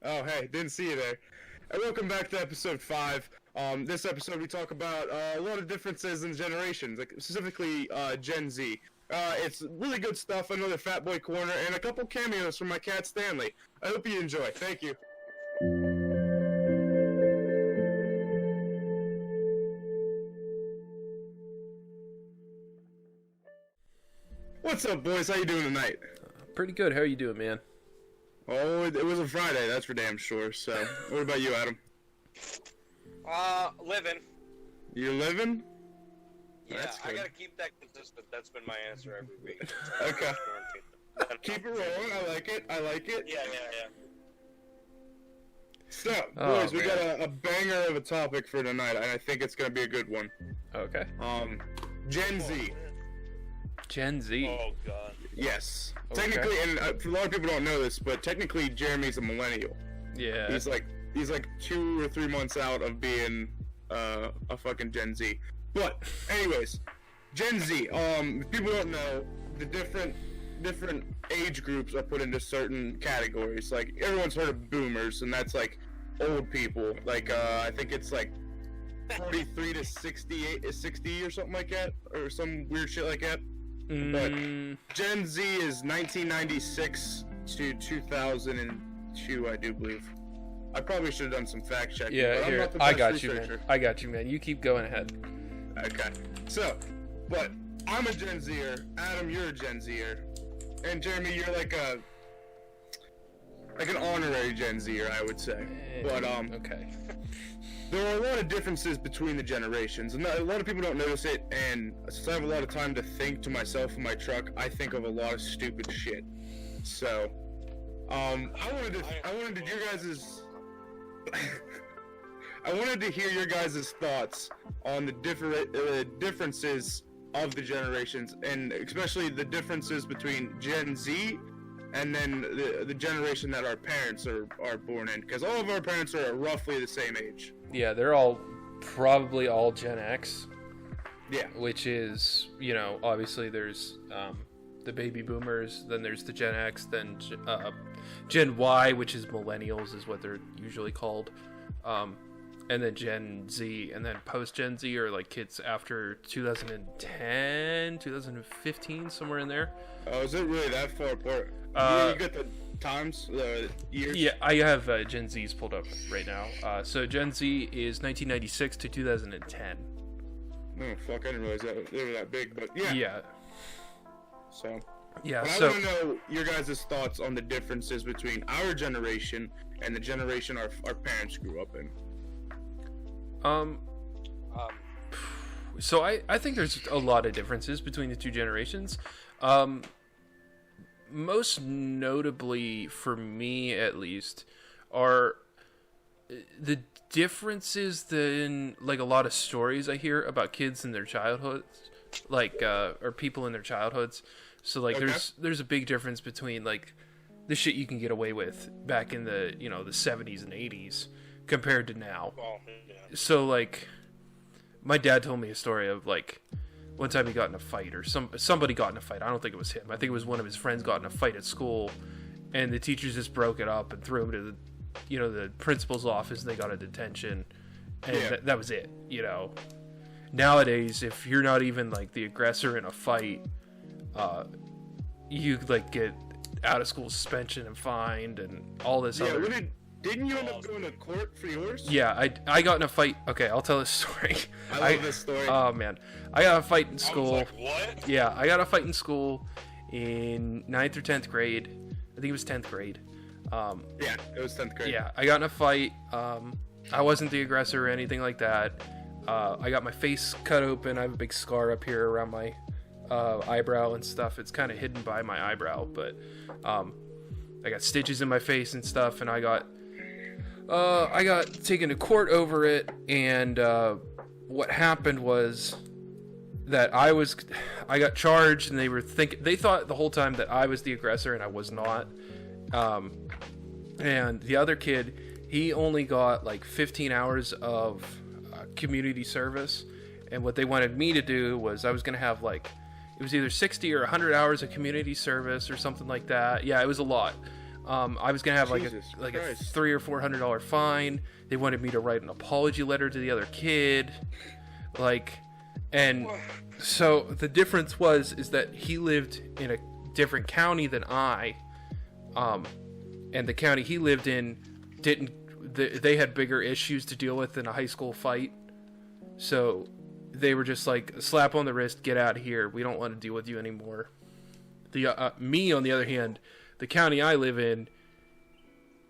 Oh, hey, didn't see you there. And welcome back to episode 5. This episode we talk about a lot of differences in generations, like specifically Gen Z. It's really good stuff, another Fat Boy Corner, and a couple cameos from my cat Stanley. I hope you enjoy. Thank you. What's up, boys? How you doing tonight? Pretty good. How are you doing, man? Oh, it was a Friday, that's for damn sure. So, what about you, Adam? Living. You living? Yeah, That's I good. gotta keep that consistent. That's been my answer every week. Okay. Keep it rolling. I like it. I like it. Yeah. So, Oh, boys, we man. got a banger of a topic for tonight, and I think it's gonna be a good one. Okay. Gen Z. Gen Z. Oh god. Yes. Okay. Technically, and a lot of people don't know this, but technically, Jeremy's a millennial. Yeah. He's like 2 or 3 months out of being a fucking Gen Z. But anyways, Gen Z. If people don't know, the different age groups are put into certain categories. Like everyone's heard of boomers, and that's like old people. Like I think it's like 43 to 60 or something like that, or some weird shit like that. But Gen Z is 1996 to 2002, I do believe. I probably should have done some fact checking. Yeah, but I'm here. not the I best got you, researcher. man. I got you, man. You keep going ahead. Okay. So, but I'm a Gen Zer. Adam, you're a Gen Zer. And Jeremy, you're like an honorary Gen Zer, I would say. But Okay. there are a lot of differences between the generations, and a lot of people don't notice it. And since I have a lot of time to think to myself in my truck, I think of a lot of stupid shit. So, I wanted to your guys's. I wanted to hear your guys' thoughts on the differences of the generations, and especially the differences between Gen Z and then the generation that our parents are born in, because all of our parents are roughly the same age. Yeah, they're all probably all Gen X, Yeah. which is, obviously there's the baby boomers, then there's the Gen X, then Gen Y, which is millennials is what they're usually called. And then Gen Z, and then post-Gen Z are like kids after 2010, 2015, somewhere in there. Oh, is it really that far apart? You got the times, the years? Yeah, I have Gen Z's pulled up right now. So Gen Z is 1996 to 2010. Oh, fuck, I didn't realize that they were that big, but yeah. Yeah. So, Yeah, but so... I want to know your guys' thoughts on the differences between our generation and the generation our parents grew up in. So I think there's a lot of differences between the two generations. Most notably, for me at least, are the differences in like a lot of stories I hear about kids in their childhoods, like or people in their childhoods. So like Okay. there's a big difference between like the shit you can get away with back in the the 70s and 80s compared to now. Well, yeah. So like my dad told me a story of like one time he got in a fight, or somebody got in a fight. I don't think it was him. I think it was one of his friends got in a fight at school, and the teachers just broke it up and threw him to the principal's office, and they got a detention, and Yeah. that was it. Nowadays, if you're not even like the aggressor in a fight, you like get out of school suspension and fined and all this Yeah, other. didn't you end up going to court for yours? Yeah, I got in a fight. Okay, I'll tell this story. I love this story. Oh man, I got a fight in I was school. like, what? Yeah, I got a fight in school in 9th or 10th grade. I think it was 10th grade. Yeah, it was 10th grade. Yeah, I got in a fight. I wasn't the aggressor or anything like that. I got my face cut open. I have a big scar up here around my eyebrow and stuff. It's kind of hidden by my eyebrow, but I got stitches in my face and stuff, and I got taken to court over it. And what happened was that I got charged, and they thought the whole time that I was the aggressor, and I was not. And the other kid, he only got like 15 hours of community service, and what they wanted me to do was I was going to have like, it was either 60 or 100 hours of community service or something like that. Yeah, it was a lot. I was gonna have Jesus a Christ. $300 or $400 fine. They wanted me to write an apology letter to the other kid, and so the difference is that he lived in a different county than I, and the county he lived in they had bigger issues to deal with than a high school fight, so they were just like, slap on the wrist, get out of here. We don't want to deal with you anymore. Me, on the other hand, the county I live in,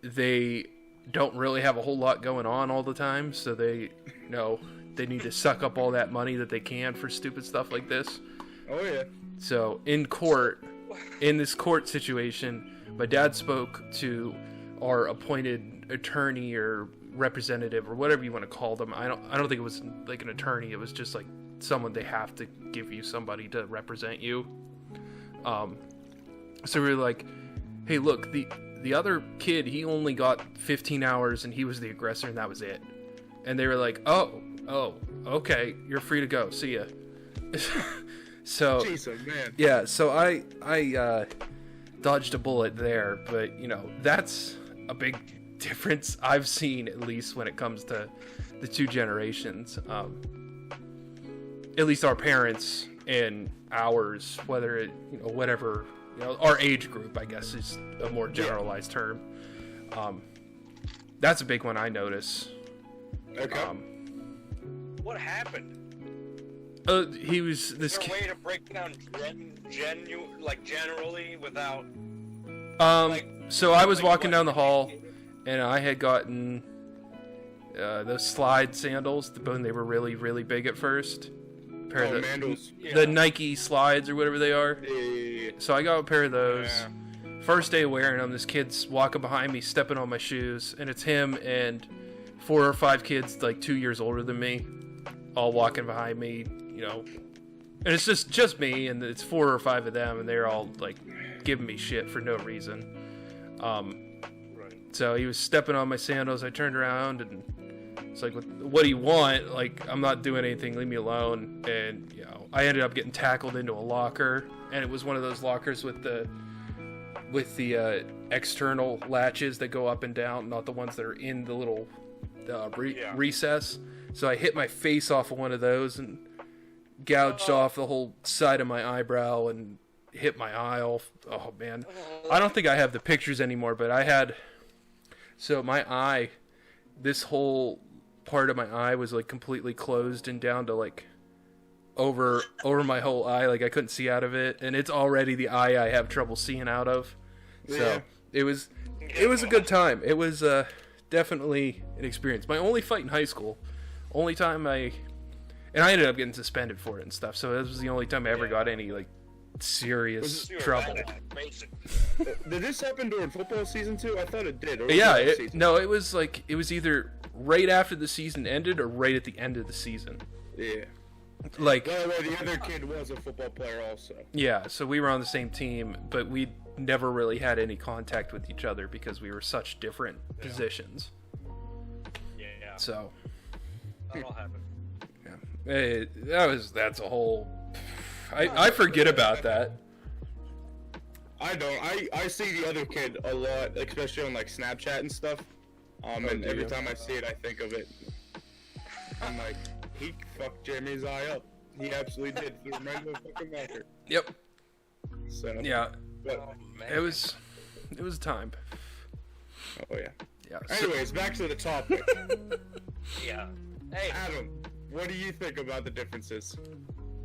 they don't really have a whole lot going on all the time, so they need to suck up all that money that they can for stupid stuff like this. Oh yeah. So in this court situation, my dad spoke to our appointed attorney or representative or whatever you want to call them. I don't think it was like an attorney. It was just like someone, they have to give you somebody to represent you. So we were like, hey, look, the other kid, he only got 15 hours and he was the aggressor and that was it. And they were like, oh, okay, you're free to go. See ya. So, Jesus, man. yeah, so I dodged a bullet there, but that's a big difference I've seen, at least when it comes to the two generations. At least our parents and ours, whether it, whatever, our age group, I guess, is a more generalized term. That's a big one I notice. Okay. What happened? He was this Is there a kid. way to break down generally without? So I was walking down the hall, and I had gotten those slide sandals. They were really, really big at first. Oh, Mandels. The Nike slides or whatever they are. Yeah. So I got a pair of those. Yeah. First day wearing them, this kid's walking behind me, stepping on my shoes, and it's him and 4 or 5 kids like 2 years older than me, all walking behind me, and it's just me, and it's 4 or 5 of them, and they're all like giving me shit for no reason. So he was stepping on my sandals. I turned around and it's like, what do you want? Like, I'm not doing anything, leave me alone. And I ended up getting tackled into a locker, and it was one of those lockers with the external latches that go up and down, not the ones that are in the little recess. So I hit my face off of one of those and gouged off the whole side of my eyebrow and hit my eye off. Oh man, I don't think I have the pictures anymore, but I had. So my eye, this whole part of my eye was like completely closed and down to like over my whole eye. Like I couldn't see out of it, and it's already the eye I have trouble seeing out of. So it was a good time. It was definitely an experience. My only fight in high school, only time I ended up getting suspended for it and stuff. So this was the only time I ever got any like serious trouble. Did this happen during football season too? I thought it did. Or Yeah, it was either right after the season ended or right at the end of the season. Yeah. Like, By the way, the other kid was a football player also. yeah, so we were on the same team, but we never really had any contact with each other because we were such different positions. Yeah. So, That all happened. that's a whole. I forget about that. I don't. I see the other kid a lot, especially on like Snapchat and stuff. And do every you? time I see it, I think of it. I'm like, he fucked Jeremy's eye up. He absolutely did. He reminded me of fucking Walker. Yep. So Yeah. But, Oh man. It was time. oh yeah. Yeah. So, Anyways, back to the topic. Yeah. Hey, Adam, what do you think about the differences?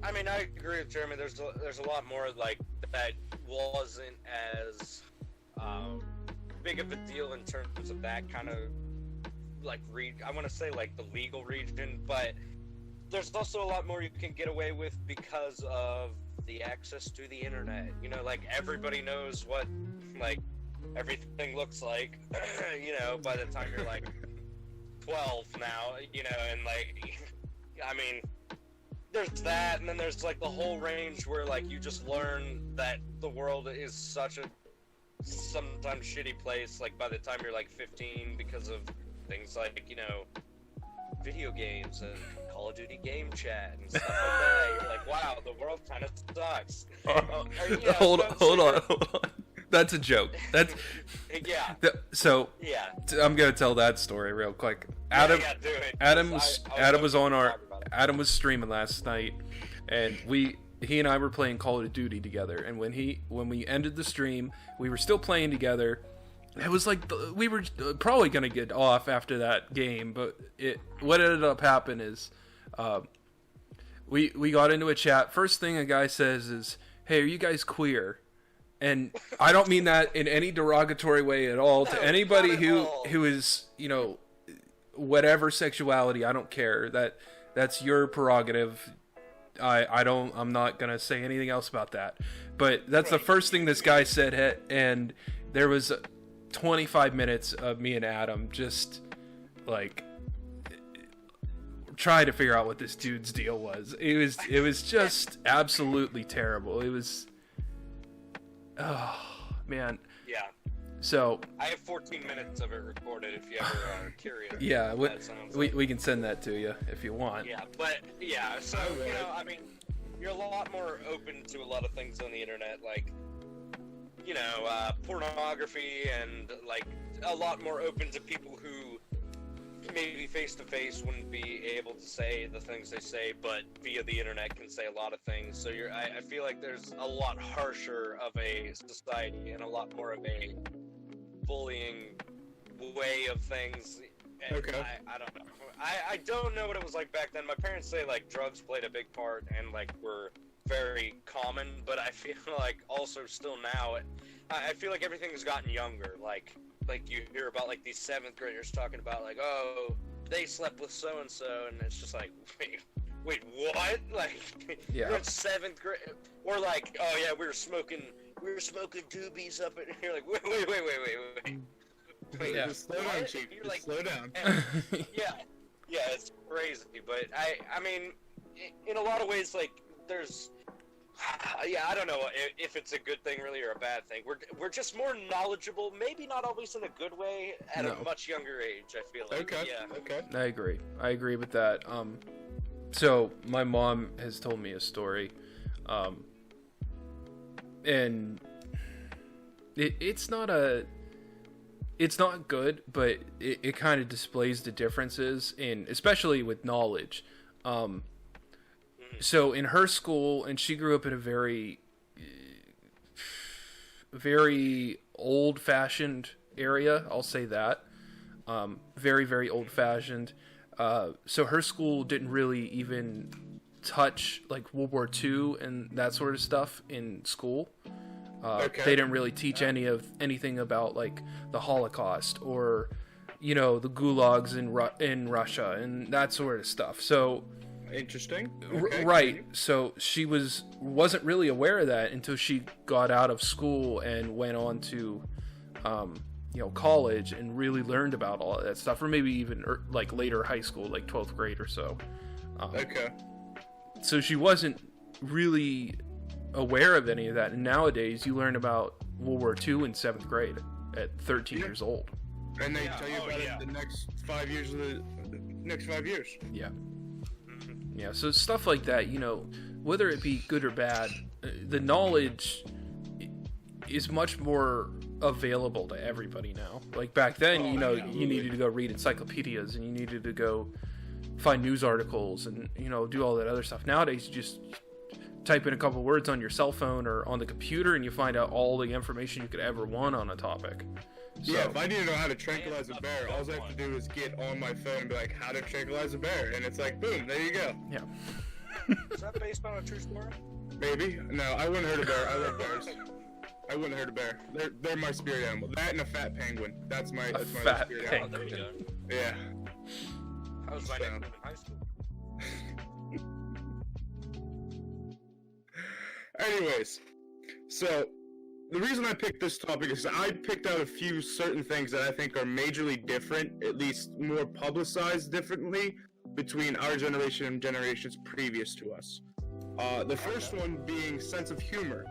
I mean, I agree with Jeremy. There's a lot more like that wasn't as big of a deal in terms of that kind of like I want to say like the legal region, but there's also a lot more you can get away with because of the access to the internet. Like everybody knows what like everything looks like. By the time you're like 12 now, and like I mean. There's that, and then there's like the whole range where like you just learn that the world is such a sometimes shitty place, like by the time you're like 15, because of things like video games and Call of Duty game chat and stuff like that. You're like, wow, the world kind of sucks. hold on. That's a joke. That's Yeah. so. Yeah. I'm gonna tell that story real quick. Adam, Yeah, do it. Adam was streaming last night, and he and I were playing Call of Duty together. And when we ended the stream, we were still playing together. It was like we were probably gonna get off after that game, but what ended up happening is, we got into a chat. First thing a guy says is, "Hey, are you guys queer?" And I don't mean that in any derogatory way at all to anybody who is, you know, whatever sexuality. I don't care. That's your prerogative. I'm not gonna say anything else about that. But that's the first thing this guy said, and there was 25 minutes of me and Adam just like trying to figure out what this dude's deal was. It was just absolutely terrible. It was. Oh, man. Yeah. So I have 14 minutes of it recorded if you ever are curious. Yeah, we can send that to you if you want. Yeah, but yeah, so you know, I mean, you're a lot more open to a lot of things on the internet, like, you know, pornography, and like a lot more open to people who maybe face to face wouldn't be able to say the things they say, but via the internet can say a lot of things. So I feel like there's a lot harsher of a society and a lot more of a bullying way of things. And Okay. I don't know. I don't know what it was like back then. My parents say like drugs played a big part and like were very common, but I feel like also still now, I feel like everything has gotten younger. Like you hear about like these 7th graders talking about like, oh, they slept with so and so, and it's just like, wait, what? Like, Yeah. you're in 7th grade, or like, oh yeah, we were smoking doobies up, and you're like, wait. Yeah. Just slow down, what? Chief. You're Just like- slow down. yeah, it's crazy. But I mean, in a lot of ways, like, there's. Yeah, I don't know if it's a good thing really or a bad thing. We're just more knowledgeable, maybe not always in a good way, at No. a much younger age, I feel like. Okay. Yeah. Okay. I agree with that. So my mom has told me a story, and it's not good, but it kind of displays the differences especially with knowledge. So in her school, and she grew up in a very, very old-fashioned area. I'll say that. Very, very old-fashioned. So her school didn't really even touch like World War II and that sort of stuff in school. Okay. They didn't really teach anything about like the Holocaust or, you know, the gulags in Russia and that sort of stuff. So. Interesting. Okay. Right. So she wasn't really aware of that until she got out of school and went on to, you know, college and really learned about all of that stuff, or maybe even like later high school, like 12th grade or so. Okay. So she wasn't really aware of any of that. And nowadays, you learn about World War II in 7th grade at 13 years old. And they Yeah. tell you Oh, about yeah. it the next 5 years of the next 5 years. Yeah. Yeah, so stuff like that, you know, whether it be good or bad, the knowledge is much more available to everybody now. Like back then, you know, you needed to go read encyclopedias and you needed to go find news articles and, you know, do all that other stuff. Nowadays, you just type in a couple words on your cell phone or on the computer and you find out all the information you could ever want on a topic. So, Yeah, if I need to know how to tranquilize a bear, all I have to do is get on my phone and be like, how to tranquilize a bear, and it's like, boom, there you go. yeah. Is that based on a true story? Maybe. No, I wouldn't hurt a bear. I love bears. I wouldn't hurt a bear. They're my spirit animal. That and a fat penguin. That's my fat spirit Oh, animal. there you go. Yeah. That was my So- nickname in high school. Anyways, so the reason I picked this topic is I picked out a few certain things that I think are majorly different, at least more publicized differently, between our generation and generations previous to us. The first one being sense of humor.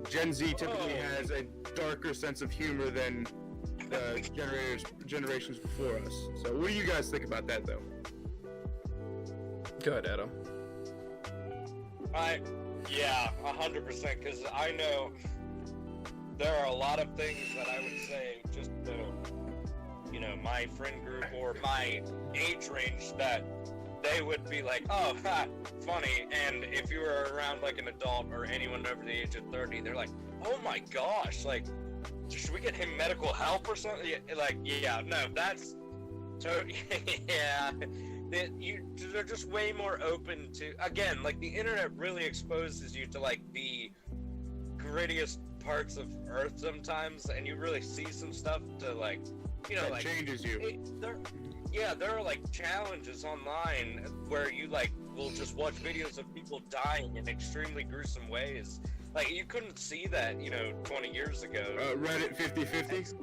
Gen Z typically has a darker sense of humor than the generations before us. So what do you guys think about that, though? Go ahead, Adam. Yeah, 100%, because I know there are a lot of things that I would say just to, you know, my friend group or my age range that they would be like, oh, ha, funny. And if you were around like an adult or anyone over the age of 30, they're like, oh my gosh, like, should we get him medical help or something? Like, yeah, no, that's, so, yeah, they're just way more open to, again, like, the internet really exposes you to, like, the grittiest parts of Earth sometimes, and you really see some stuff to, like, you know, that like, changes you. There are like challenges online where you like will just watch videos of people dying in extremely gruesome ways. Like you couldn't see that, you know, 20 years ago. Reddit 50/50.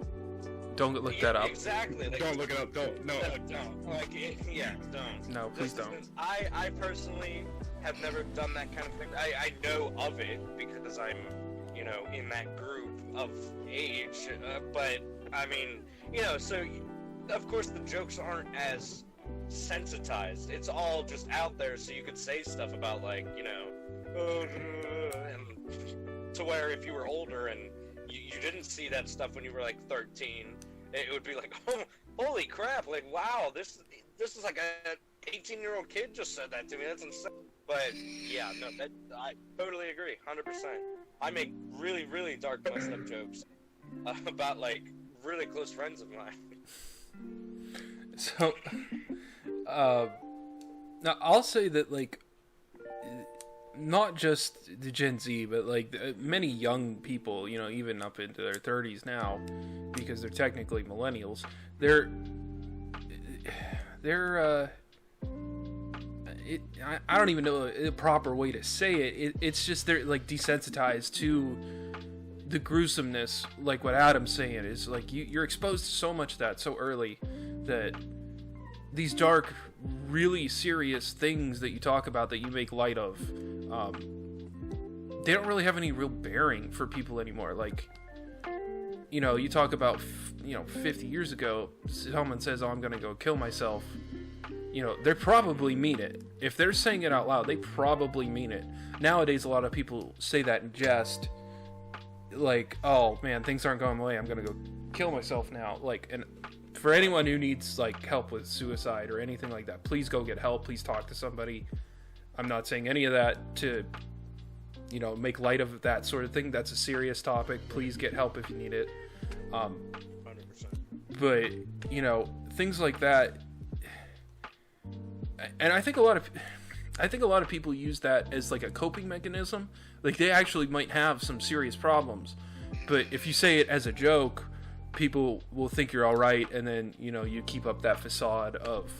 Don't look that up. Exactly. Like, Don't look it up. Don't. No. Don't. Like, yeah, don't. No, please don't. I personally have never done that kind of thing. I know of it because I'm, you know, in that group of age. But I mean, you know, so. Of course, the jokes aren't as sensitized. It's all just out there, so you could say stuff about, like, you know, and to where if you were older and you didn't see that stuff when you were like 13, it would be like, oh, holy crap! Like, wow, this is like a 18-year-old kid just said that to me. That's insane. But yeah, no, I totally agree, 100%. I make really, really dark, messed up jokes about like really close friends of mine. So, now I'll say that, like, not just the Gen Z, but like many young people, you know, even up into their 30s now, because they're technically millennials. I don't even know the proper way to say it. It's just they're like desensitized to the gruesomeness, like what Adam's saying is like you're exposed to so much of that so early that these dark, really serious things that you talk about that you make light of, they don't really have any real bearing for people anymore. Like, you know, you talk about, 50 years ago, someone says, oh, I'm gonna go kill myself. You know, they probably mean it. If they're saying it out loud, they probably mean it. Nowadays, a lot of people say that in jest. Like, oh man, things aren't going my way, I'm gonna go kill myself now. Like, and for anyone who needs like help with suicide or anything like that, please go get help. Please talk to somebody. I'm not saying any of that to, you know, make light of that sort of thing. That's a serious topic. Please get help if you need it. 100%. But you know, things like that, and I think a lot of people use that as like a coping mechanism. Like they actually might have some serious problems, but if you say it as a joke, people will think you're all right, and then, you know, you keep up that facade of,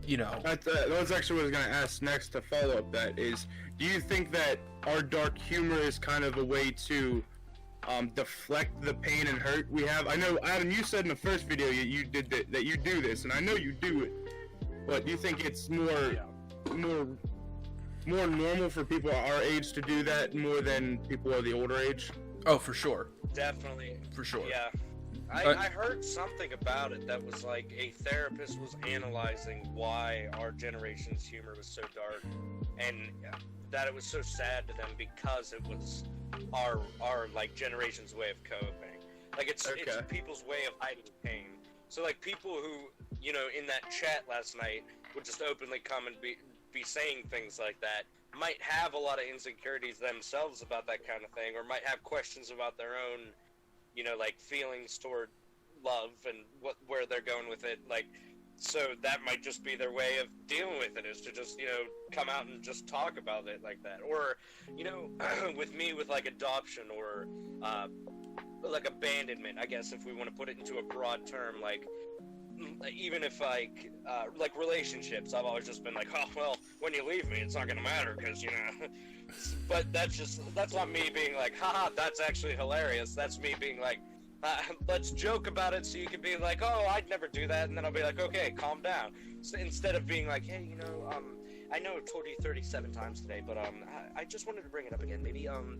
you know. That's actually what I was going to ask next to follow up that is, do you think that our dark humor is kind of a way to deflect the pain and hurt we have? I know, Adam, you said in the first video you did that you do this, and I know you do it, but do you think it's more normal for people our age to do that more than people of the older age? Oh, for sure. Definitely. For sure. Yeah. I heard something about it that was like a therapist was analyzing why our generation's humor was so dark, and that it was so sad to them because it was our like generation's way of coping. Like it's people's way of hiding pain. So like people who, you know, in that chat last night would just openly come and be saying things like that might have a lot of insecurities themselves about that kind of thing, or might have questions about their own, you know, like feelings toward love and where they're going with it. Like, so that might just be their way of dealing with it, is to just, you know, come out and just talk about it like that. Or, you know, with me, with like adoption or like abandonment, I guess, if we want to put it into a broad term, like even if like relationships, I've always just been like, oh well, when you leave me, it's not gonna matter because, you know. But that's not me being like, haha, that's actually hilarious. That's me being like, let's joke about it so you can be like, oh, I'd never do that, and then I'll be like, okay, calm down. So instead of being like, hey, you know, I know I've told you 37 times today, but I just wanted to bring it up again. Maybe I'm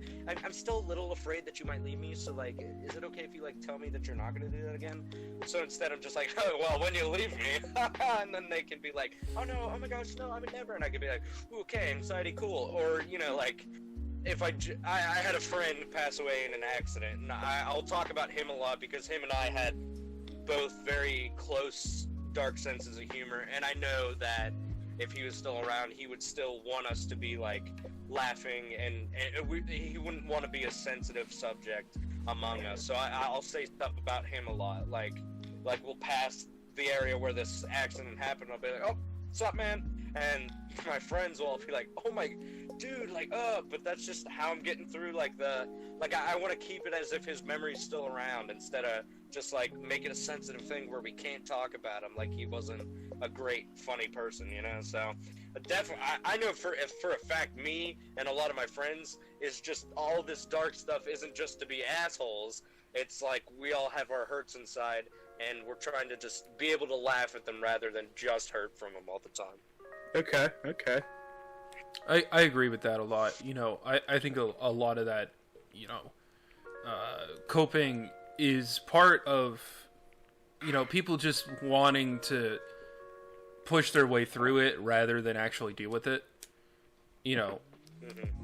still a little afraid that you might leave me, so like, is it okay if you like tell me that you're not gonna do that again? So instead of just like, oh well, when you leave me, and then they can be like, oh no, oh my gosh, no, I would never, and I could be like, okay, anxiety, cool, or, you know, like, I had a friend pass away in an accident, and I'll talk about him a lot because him and I had both very close, dark senses of humor, and I know that if he was still around, he would still want us to be, like, laughing, and he wouldn't want to be a sensitive subject among us, so I'll say stuff about him a lot, like we'll pass the area where this accident happened, I'll be like, oh, what's up, man? And my friends will all be like, oh my, dude, like, but that's just how I'm getting through, like, I want to keep it as if his memory's still around, instead of just, like, make it a sensitive thing where we can't talk about him, like he wasn't a great, funny person, you know, so, definitely, I know for a fact, me and a lot of my friends, is just, all this dark stuff isn't just to be assholes, it's like, we all have our hurts inside, and we're trying to just be able to laugh at them rather than just hurt from them all the time. Okay. I agree with that a lot. You know, I think a lot of that, you know, coping is part of, you know, people just wanting to push their way through it rather than actually deal with it. You know,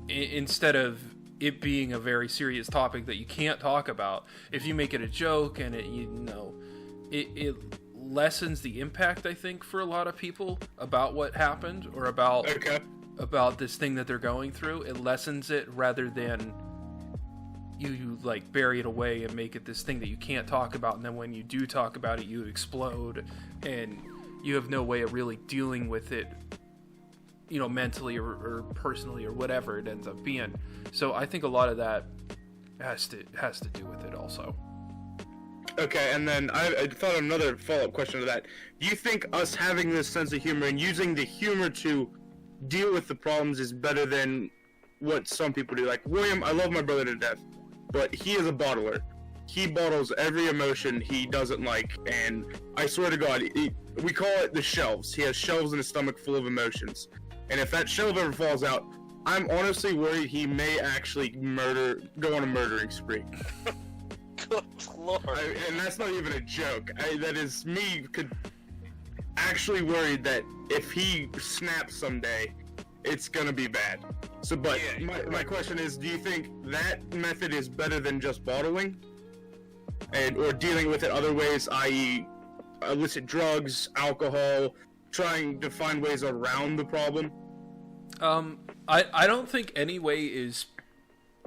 instead of it being a very serious topic that you can't talk about, if you make it a joke and it lessens the impact, I think, for a lot of people about what happened or about this thing that they're going through. It lessens it rather than you like bury it away and make it this thing that you can't talk about, and then when you do talk about it, you explode and you have no way of really dealing with it, you know, mentally or personally or whatever it ends up being. So I think a lot of that has to do with it also. Okay, and then I thought of another follow-up question to that. Do you think us having this sense of humor and using the humor to deal with the problems is better than what some people do? Like, William, I love my brother to death, but he is a bottler. He bottles every emotion he doesn't like, and I swear to God, we call it the shelves. He has shelves in his stomach full of emotions. And if that shelf ever falls out, I'm honestly worried he may actually go on a murdering spree. Good Lord. And that's not even a joke. That is me actually worried that if he snaps someday, it's gonna be bad. So, but yeah, my question is, do you think that method is better than just bottling? Or dealing with it other ways, i.e. illicit drugs, alcohol, trying to find ways around the problem? I don't think any way is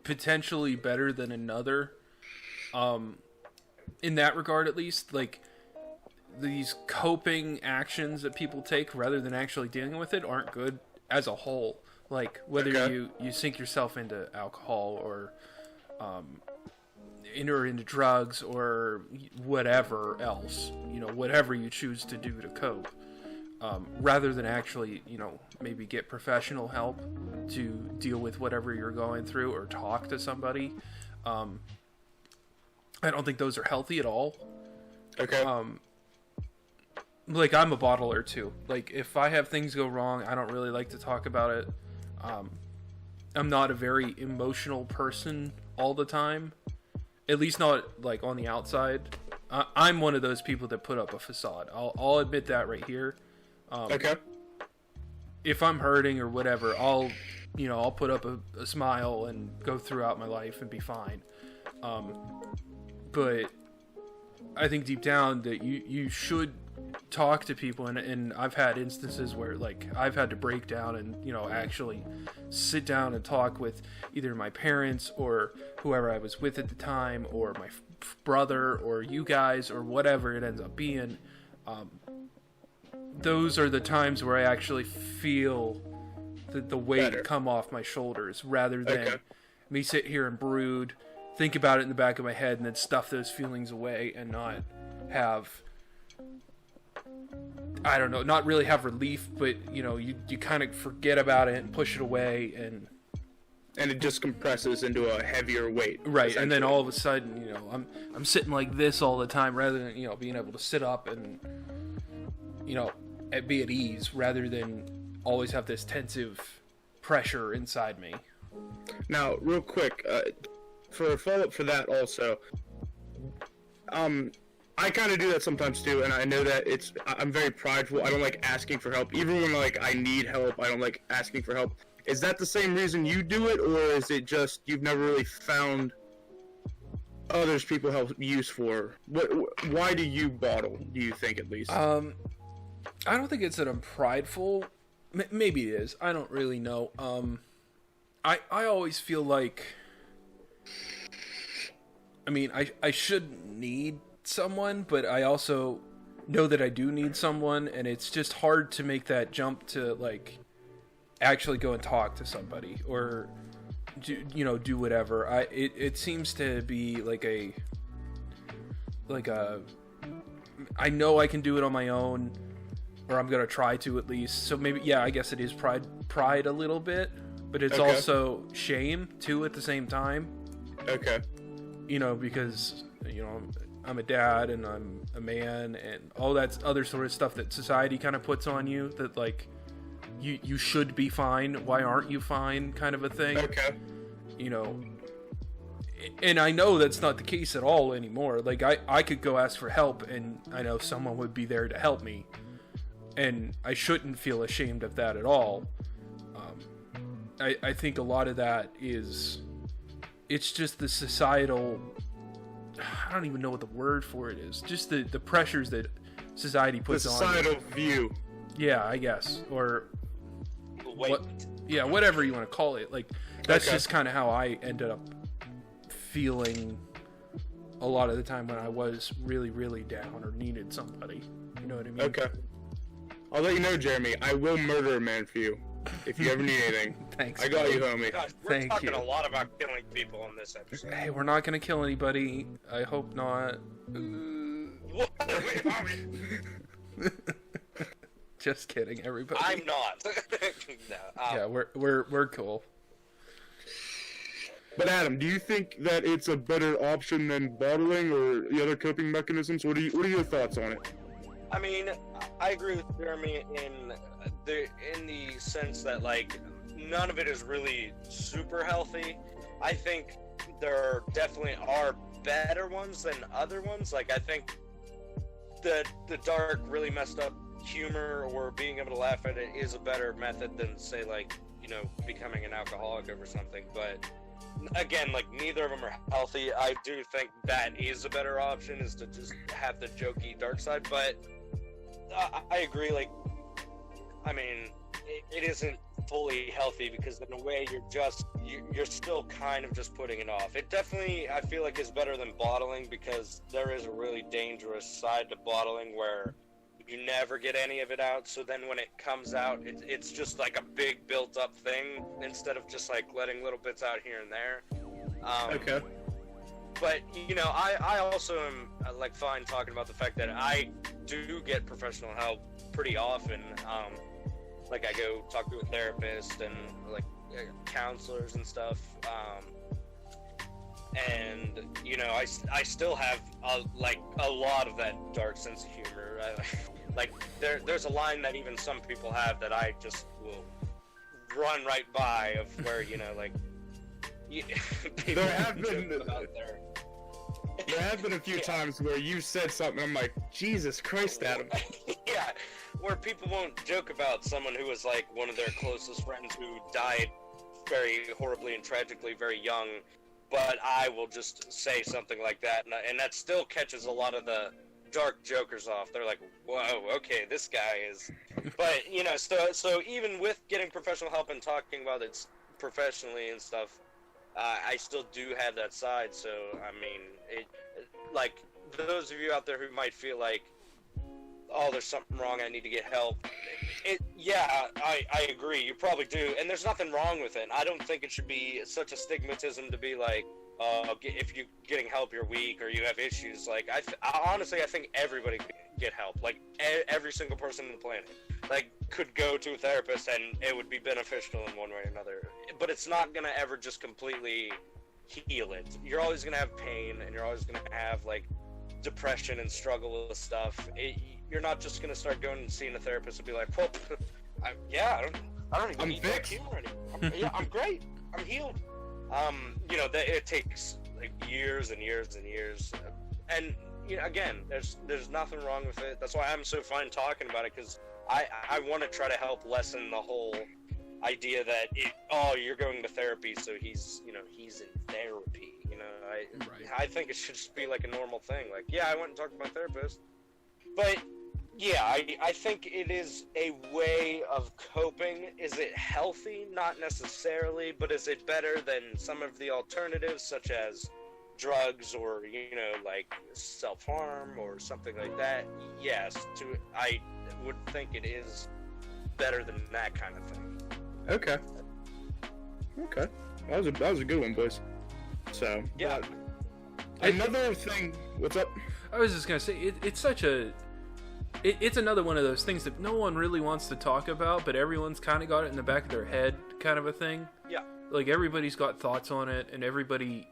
potentially better than another. In that regard, at least, like, these coping actions that people take rather than actually dealing with it aren't good as a whole. Like, whether you sink yourself into alcohol or into drugs or whatever else, you know, whatever you choose to do to cope, rather than actually, you know, maybe get professional help to deal with whatever you're going through or talk to somebody. I don't think those are healthy at all. Okay. Like, I'm a bottler too. Like, if I have things go wrong, I don't really like to talk about it. I'm not a very emotional person all the time. At least not, like, on the outside. I'm one of those people that put up a facade. I'll admit that right here. Okay. If I'm hurting or whatever, I'll put up a smile and go throughout my life and be fine. But I think deep down that you should talk to people, and I've had instances where, like, I've had to break down and, you know, actually sit down and talk with either my parents or whoever I was with at the time, or my brother, or you guys, or whatever it ends up being. Those are the times where I actually feel the weight come off my shoulders, rather than me sit here and brood, think about it in the back of my head, and then stuff those feelings away and not have, I don't know, not really have relief, but, you know, you kind of forget about it and push it away, and it just compresses into a heavier weight. Right, and then all of a sudden, you know, I'm sitting like this all the time, rather than, you know, being able to sit up and, you know, be at ease, rather than always have this tensive pressure inside me. Now, real quick, for a follow-up for that also, I kind of do that sometimes too, and I know that I'm very prideful. I don't like asking for help. Even when, like, I need help, I don't like asking for help. Is that the same reason you do it, or is it just you've never really found others people have use for? Why do you bottle, do you think, at least? I don't think it's that I'm prideful. Maybe it is. I don't really know. I always feel like, I mean, I should need someone, but I also know that I do need someone, and it's just hard to make that jump to, like, actually go and talk to somebody, or do whatever. It seems to be like a I know I can do it on my own, or I'm gonna try to at least. So maybe, yeah, I guess it is pride a little bit, but it's Okay. also shame too at the same time. Okay. Because I'm a dad and I'm a man and all that other sort of stuff that society kind of puts on you, that like you should be fine, why aren't you fine, kind of a thing. Okay. And I know that's not the case at all anymore. Like I could go ask for help and I know someone would be there to help me, and I shouldn't feel ashamed of that at all. I think a lot of that it's just the societal, I don't even know what the word for it is, just the pressures that society puts on you. The societal view. Yeah, I guess, or Wait. whatever you want to call it. Like, that's Okay. just kind of how I ended up feeling a lot of the time when I was really, really down or needed somebody. You know what I mean? Okay. I'll let you know, Jeremy. I will murder a man for you if you ever need anything. Thanks. I got buddy. you, homie. Gosh, we're Thank talking you. a lot about killing people on this episode. Hey, we're not gonna kill anybody. I hope not. What? Just kidding, everybody. I'm not. No, Yeah, we're cool. But Adam, do you think that it's a better option than bottling or the other coping mechanisms? What are your thoughts on it? I mean, I agree with Jeremy in the sense that, like, none of it is really super healthy. I think there definitely are better ones than other ones. Like, I think the dark, really messed up humor or being able to laugh at it is a better method than, say, like, becoming an alcoholic over something. But again, like, neither of them are healthy. I do think that is a better option, is to just have the jokey dark side. But I agree. Like, I mean, it isn't fully healthy, because in a way you're still kind of just putting it off. It definitely, I feel like, is better than bottling, because there is a really dangerous side to bottling where you never get any of it out. So then when it comes out, it's just like a big built up thing, instead of just like letting little bits out here and there. Okay. But, I also am, like, fine talking about the fact that I do get professional help pretty often. Like, I go talk to a therapist and, like, counselors and stuff. And, I still have, a lot of that dark sense of humor. Like, there's a line that even some people have that I just will run right by, of where, like, people There have been- joke about their... There have been a few times where you said something, I'm like, Jesus Christ, Adam. Yeah, where people won't joke about someone who was, like, one of their closest friends who died very horribly and tragically very young, but I will just say something like that, and that still catches a lot of the dark jokers off. They're like, whoa, okay, this guy is... But, so even with getting professional help and talking about it professionally and stuff, I still do have that side. So, I mean, like, those of you out there who might feel like, oh, there's something wrong, I need to get help. Yeah, I agree, you probably do, and there's nothing wrong with it. I don't think it should be such a stigmatism to be like, if you're getting help, you're weak, or you have issues. Like, honestly, I think everybody could get help. Like, every single person on the planet, like, could go to a therapist, and it would be beneficial in one way or another. But it's not gonna ever just completely heal it. You're always gonna have pain, and you're always gonna have, like, depression and struggle with stuff. You're not just gonna start going and seeing a therapist and be like, well, I don't even need that humor anymore. I'm great. I'm healed. It takes, like, years and years and years. And, again, there's nothing wrong with it. That's why I'm so fine talking about it, because I want to try to help lessen the whole idea that oh, you're going to therapy, so he's he's in therapy. I think it should just be like a normal thing. Like, yeah, I went and talked to my therapist, but yeah, I think it is a way of coping. Is it healthy? Not necessarily, but is it better than some of the alternatives, such as drugs or like self-harm or something like that? Yes, I would think it is better than that kind of thing. Okay. That was a good one, boys. So yeah. Another thing. What's up? I was just gonna say it's another one of those things that no one really wants to talk about, but everyone's kind of got it in the back of their head, kind of a thing. Yeah. Like, everybody's got thoughts on it, and everybody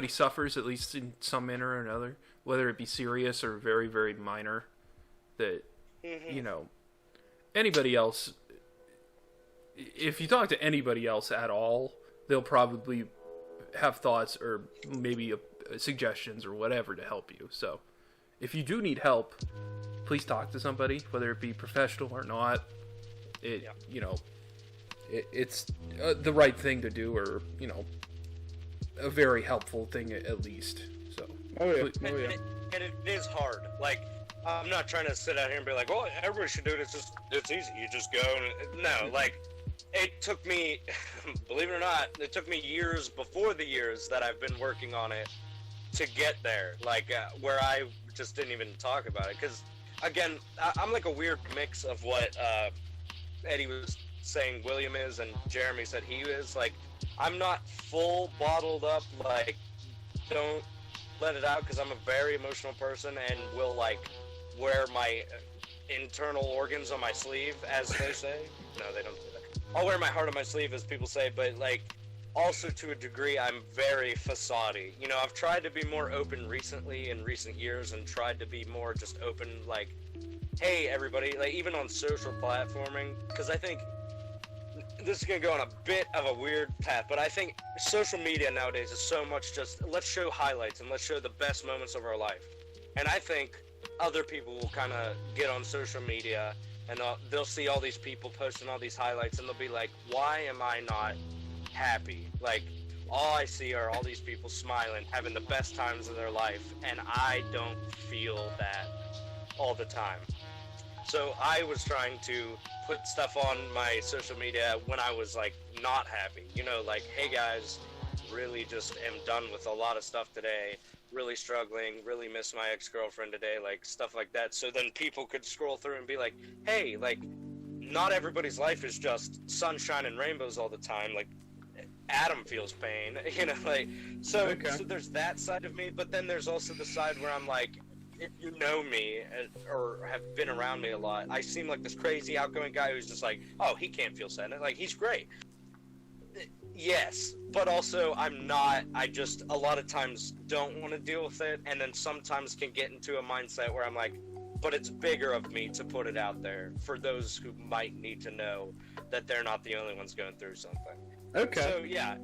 suffers, at least in some manner or another, whether it be serious or very, very minor. That, anybody else, if you talk to anybody else at all, they'll probably have thoughts or maybe suggestions or whatever to help you. So if you do need help, please talk to somebody, whether it be professional or not. It's the right thing to do, or a very helpful thing at least. So and it is hard. Like, I'm not trying to sit out here and be like, well, everybody should do it. It's easy. You just go. No, like, it took me, believe it or not, it took me years before the years that I've been working on it to get there. Like, where I just didn't even talk about it. Because, again, I'm like a weird mix of what Eddie was saying William is and Jeremy said he is. Like, I'm not full bottled up, like, don't let it out, because I'm a very emotional person and will, like, wear my internal organs on my sleeve, as they say. No, they don't say that. I'll wear my heart on my sleeve, as people say, but, like, also to a degree, I'm very facade-y. I've tried to be more open recently, in recent years, and tried to be more just open, like, hey, everybody, like, even on social platforming, because I think this is going to go on a bit of a weird path, but I think social media nowadays is so much just, let's show highlights and let's show the best moments of our life. And I think other people will kind of get on social media and they'll see all these people posting all these highlights and they'll be like, why am I not happy? Like, all I see are all these people smiling, having the best times of their life, and I don't feel that all the time. So I was trying to put stuff on my social media when I was, like, not happy. Like, hey guys, really just am done with a lot of stuff today, really struggling, really miss my ex-girlfriend today, like, stuff like that. So then people could scroll through and be like, hey, like, not everybody's life is just sunshine and rainbows all the time. Like, Adam feels pain, like, so there's that side of me, but then there's also the side where I'm like, if you know me or have been around me a lot, I seem like this crazy outgoing guy who's just like, oh, he can't feel sad. Like, he's great. Yes, but also I'm not. I just a lot of times don't want to deal with it, and then sometimes can get into a mindset where I'm like, but it's bigger of me to put it out there for those who might need to know that they're not the only ones going through something. Okay. So yeah,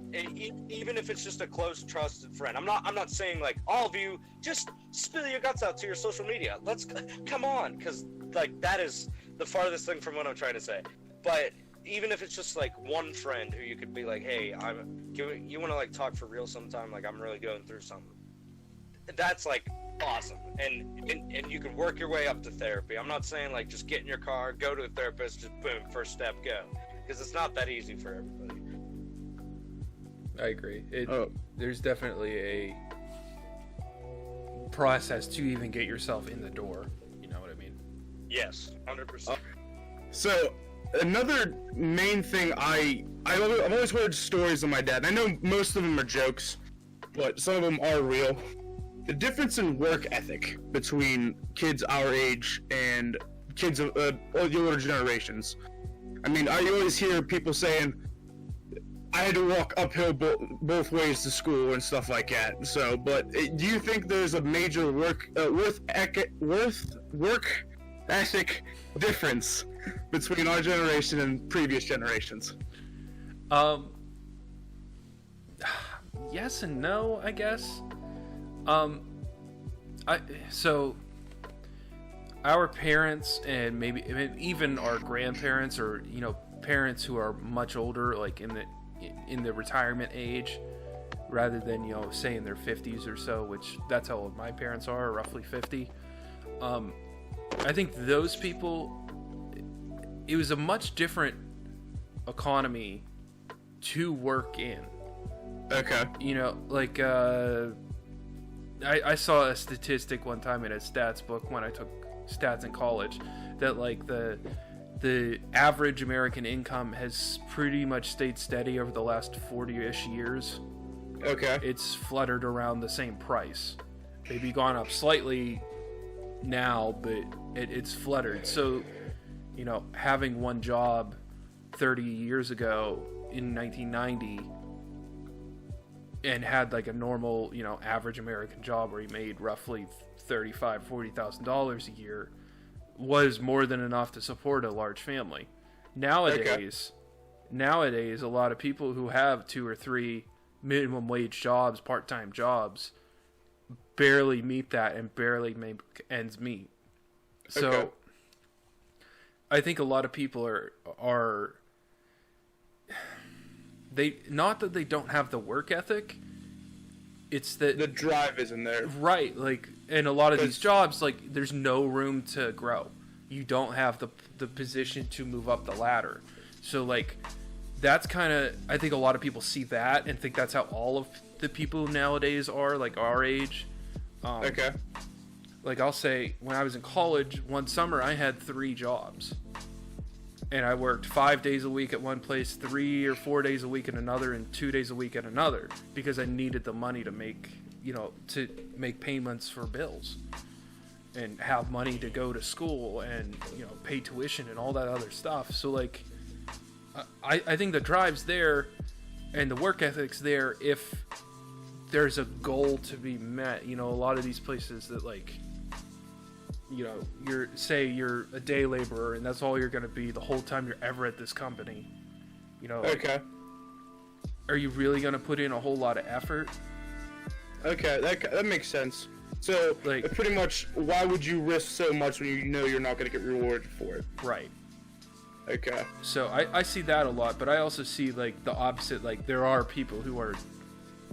even if it's just a close, trusted friend, I'm not saying like all of you just spill your guts out to your social media. Let's come on, because like that is the farthest thing from what I'm trying to say. But even if it's just like one friend who you could be like, hey, you want to like talk for real sometime? Like, I'm really going through something. That's like awesome, and you can work your way up to therapy. I'm not saying like just get in your car, go to a therapist, just boom, first step, go, because it's not that easy for everybody. I agree. There's definitely a process to even get yourself in the door. You know what I mean? Yes, 100%. So another main thing, I've always heard stories of my dad. I know most of them are jokes, but some of them are real. The difference in work ethic between kids our age and kids of the older generations. I mean, I always hear people saying, I had to walk uphill both ways to school and stuff like that. So, but do you think there's a major work ethic difference between our generation and previous generations? Yes and no, I guess. our parents and maybe even our grandparents, or parents who are much older, like in the retirement age, rather than say in their 50s or so, which that's how old my parents are, roughly 50. I think those people, it was a much different economy to work in. Okay. Like I saw a statistic one time in a stats book when I took stats in college, that like the average American income has pretty much stayed steady over the last 40-ish years. Okay. It's fluttered around the same price. Maybe gone up slightly now, but it's fluttered. So, having one job 30 years ago in 1990 and had like a normal, average American job where he made roughly $35,000-$40,000 a year was more than enough to support a large family. Nowadays, a lot of people who have 2 or 3 minimum wage jobs, part-time jobs, barely meet that and barely make ends meet. So I think a lot of people are they, not that they don't have the work ethic, it's that the drive isn't there. Right, like in a lot of these jobs, like there's no room to grow. You don't have the position to move up the ladder. So like that's kind of, I think a lot of people see that and think that's how all of the people nowadays are, like our age. Like I'll say, when I was in college, one summer I had 3 jobs. And I worked 5 days a week at one place, 3 or 4 days a week at another, and 2 days a week at another, because I needed the money to make, to make payments for bills and have money to go to school and, pay tuition and all that other stuff. So like, I think the drive's there and the work ethic's there if there's a goal to be met. A lot of these places that like, you're a day laborer and that's all you're going to be the whole time you're ever at this company. Are you really going to put in a whole lot of effort? Okay, that makes sense. So, like, pretty much, why would you risk so much when you know you're not going to get rewarded for it? Right. Okay. So I see that a lot, but I also see like the opposite. Like there are people who are,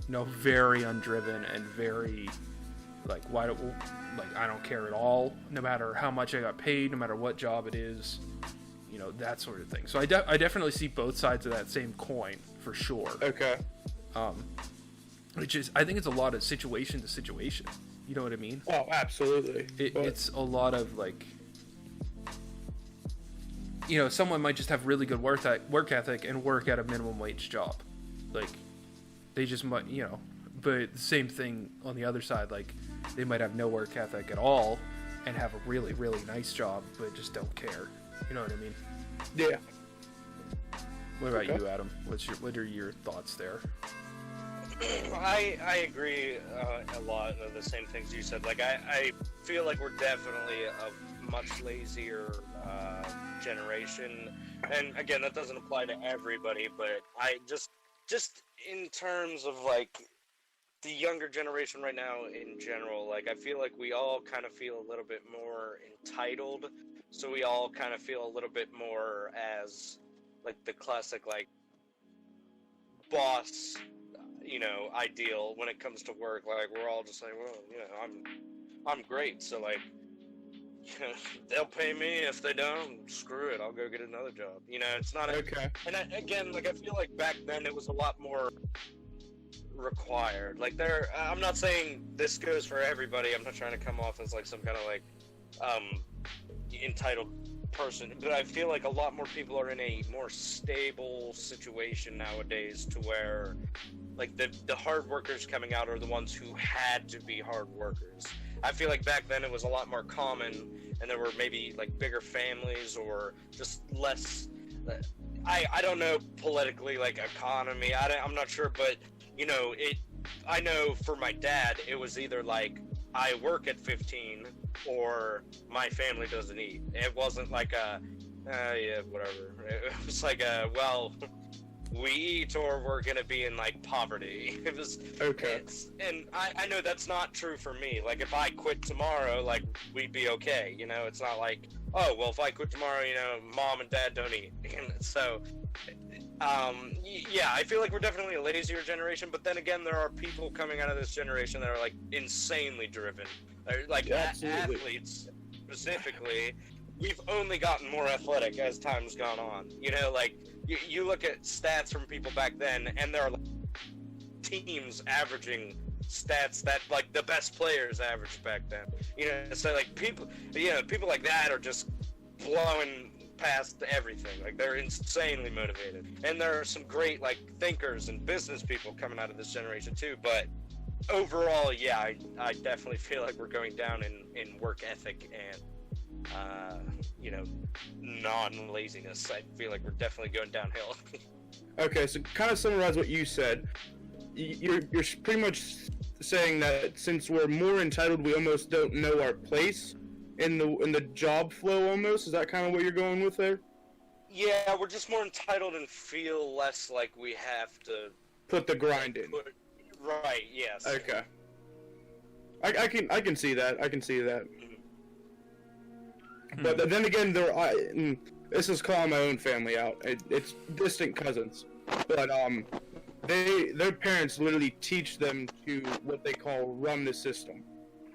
very undriven and very like, I don't care at all, no matter how much I got paid, no matter what job it is, that sort of thing. So I definitely see both sides of that same coin for sure. Okay. Which is, I think it's a lot of situation to situation. You know what I mean? Oh, absolutely. It's a lot of like, someone might just have really good work ethic and work at a minimum wage job. Like, they just might, but the same thing on the other side, like, they might have no work ethic at all and have a really, really nice job, but just don't care. You know what I mean? Yeah. What about you, Adam? What are your thoughts there? I agree a lot of the same things you said. Like, I feel like we're definitely a much lazier generation. And again, that doesn't apply to everybody, but I just in terms of like the younger generation right now in general, like I feel like we all kind of feel a little bit more entitled. So we all kind of feel a little bit more as like the classic like boss, ideal when it comes to work. Like we're all just like, well, I'm great. So like, they'll pay me. If they don't, screw it. I'll go get another job. It's not okay. And again, like I feel like back then it was a lot more required. Like I'm not saying this goes for everybody. I'm not trying to come off as like some kind of like entitled person, but I feel like a lot more people are in a more stable situation nowadays, to where like the hard workers coming out are the ones who had to be hard workers. I feel like back then it was a lot more common, and there were maybe like bigger families or just less. I don't know politically, like economy. I'm not sure, but I know for my dad, it was either like I work at 15 or my family doesn't eat. It wasn't like yeah, whatever. It was like well, we eat or we're gonna be in like poverty. It was Okay. and I know that's not true for me. Like if I quit tomorrow, like we'd be okay. You know, it's not like, oh well, if I quit tomorrow, you know, mom and dad don't eat. So, yeah, I feel like we're definitely a lazier generation. But then again, there are people coming out of this generation that are like insanely driven. Like athletes specifically. We've only gotten more athletic as time's gone on. You know, like you look at stats from people back then, and there are like, teams averaging stats that like the best players averaged back then. You know, so like people like that are just blowing past everything. Like they're insanely motivated, and there are some great like thinkers and business people coming out of this generation too. But overall, yeah, I definitely feel like we're going down in work ethic and you know, non-laziness. I feel like we're definitely going downhill. Okay, so kind of summarize what you said. You're pretty much saying that since we're more entitled, we almost don't know our place in the job flow. Almost, is that kind of what you're going with there? Yeah, we're just more entitled and feel less like we have to put the grind in. Right. Yes. Okay. I can see that. I can see that. But then again, this is calling my own family out. It's distant cousins, but their parents literally teach them to what they call run the system.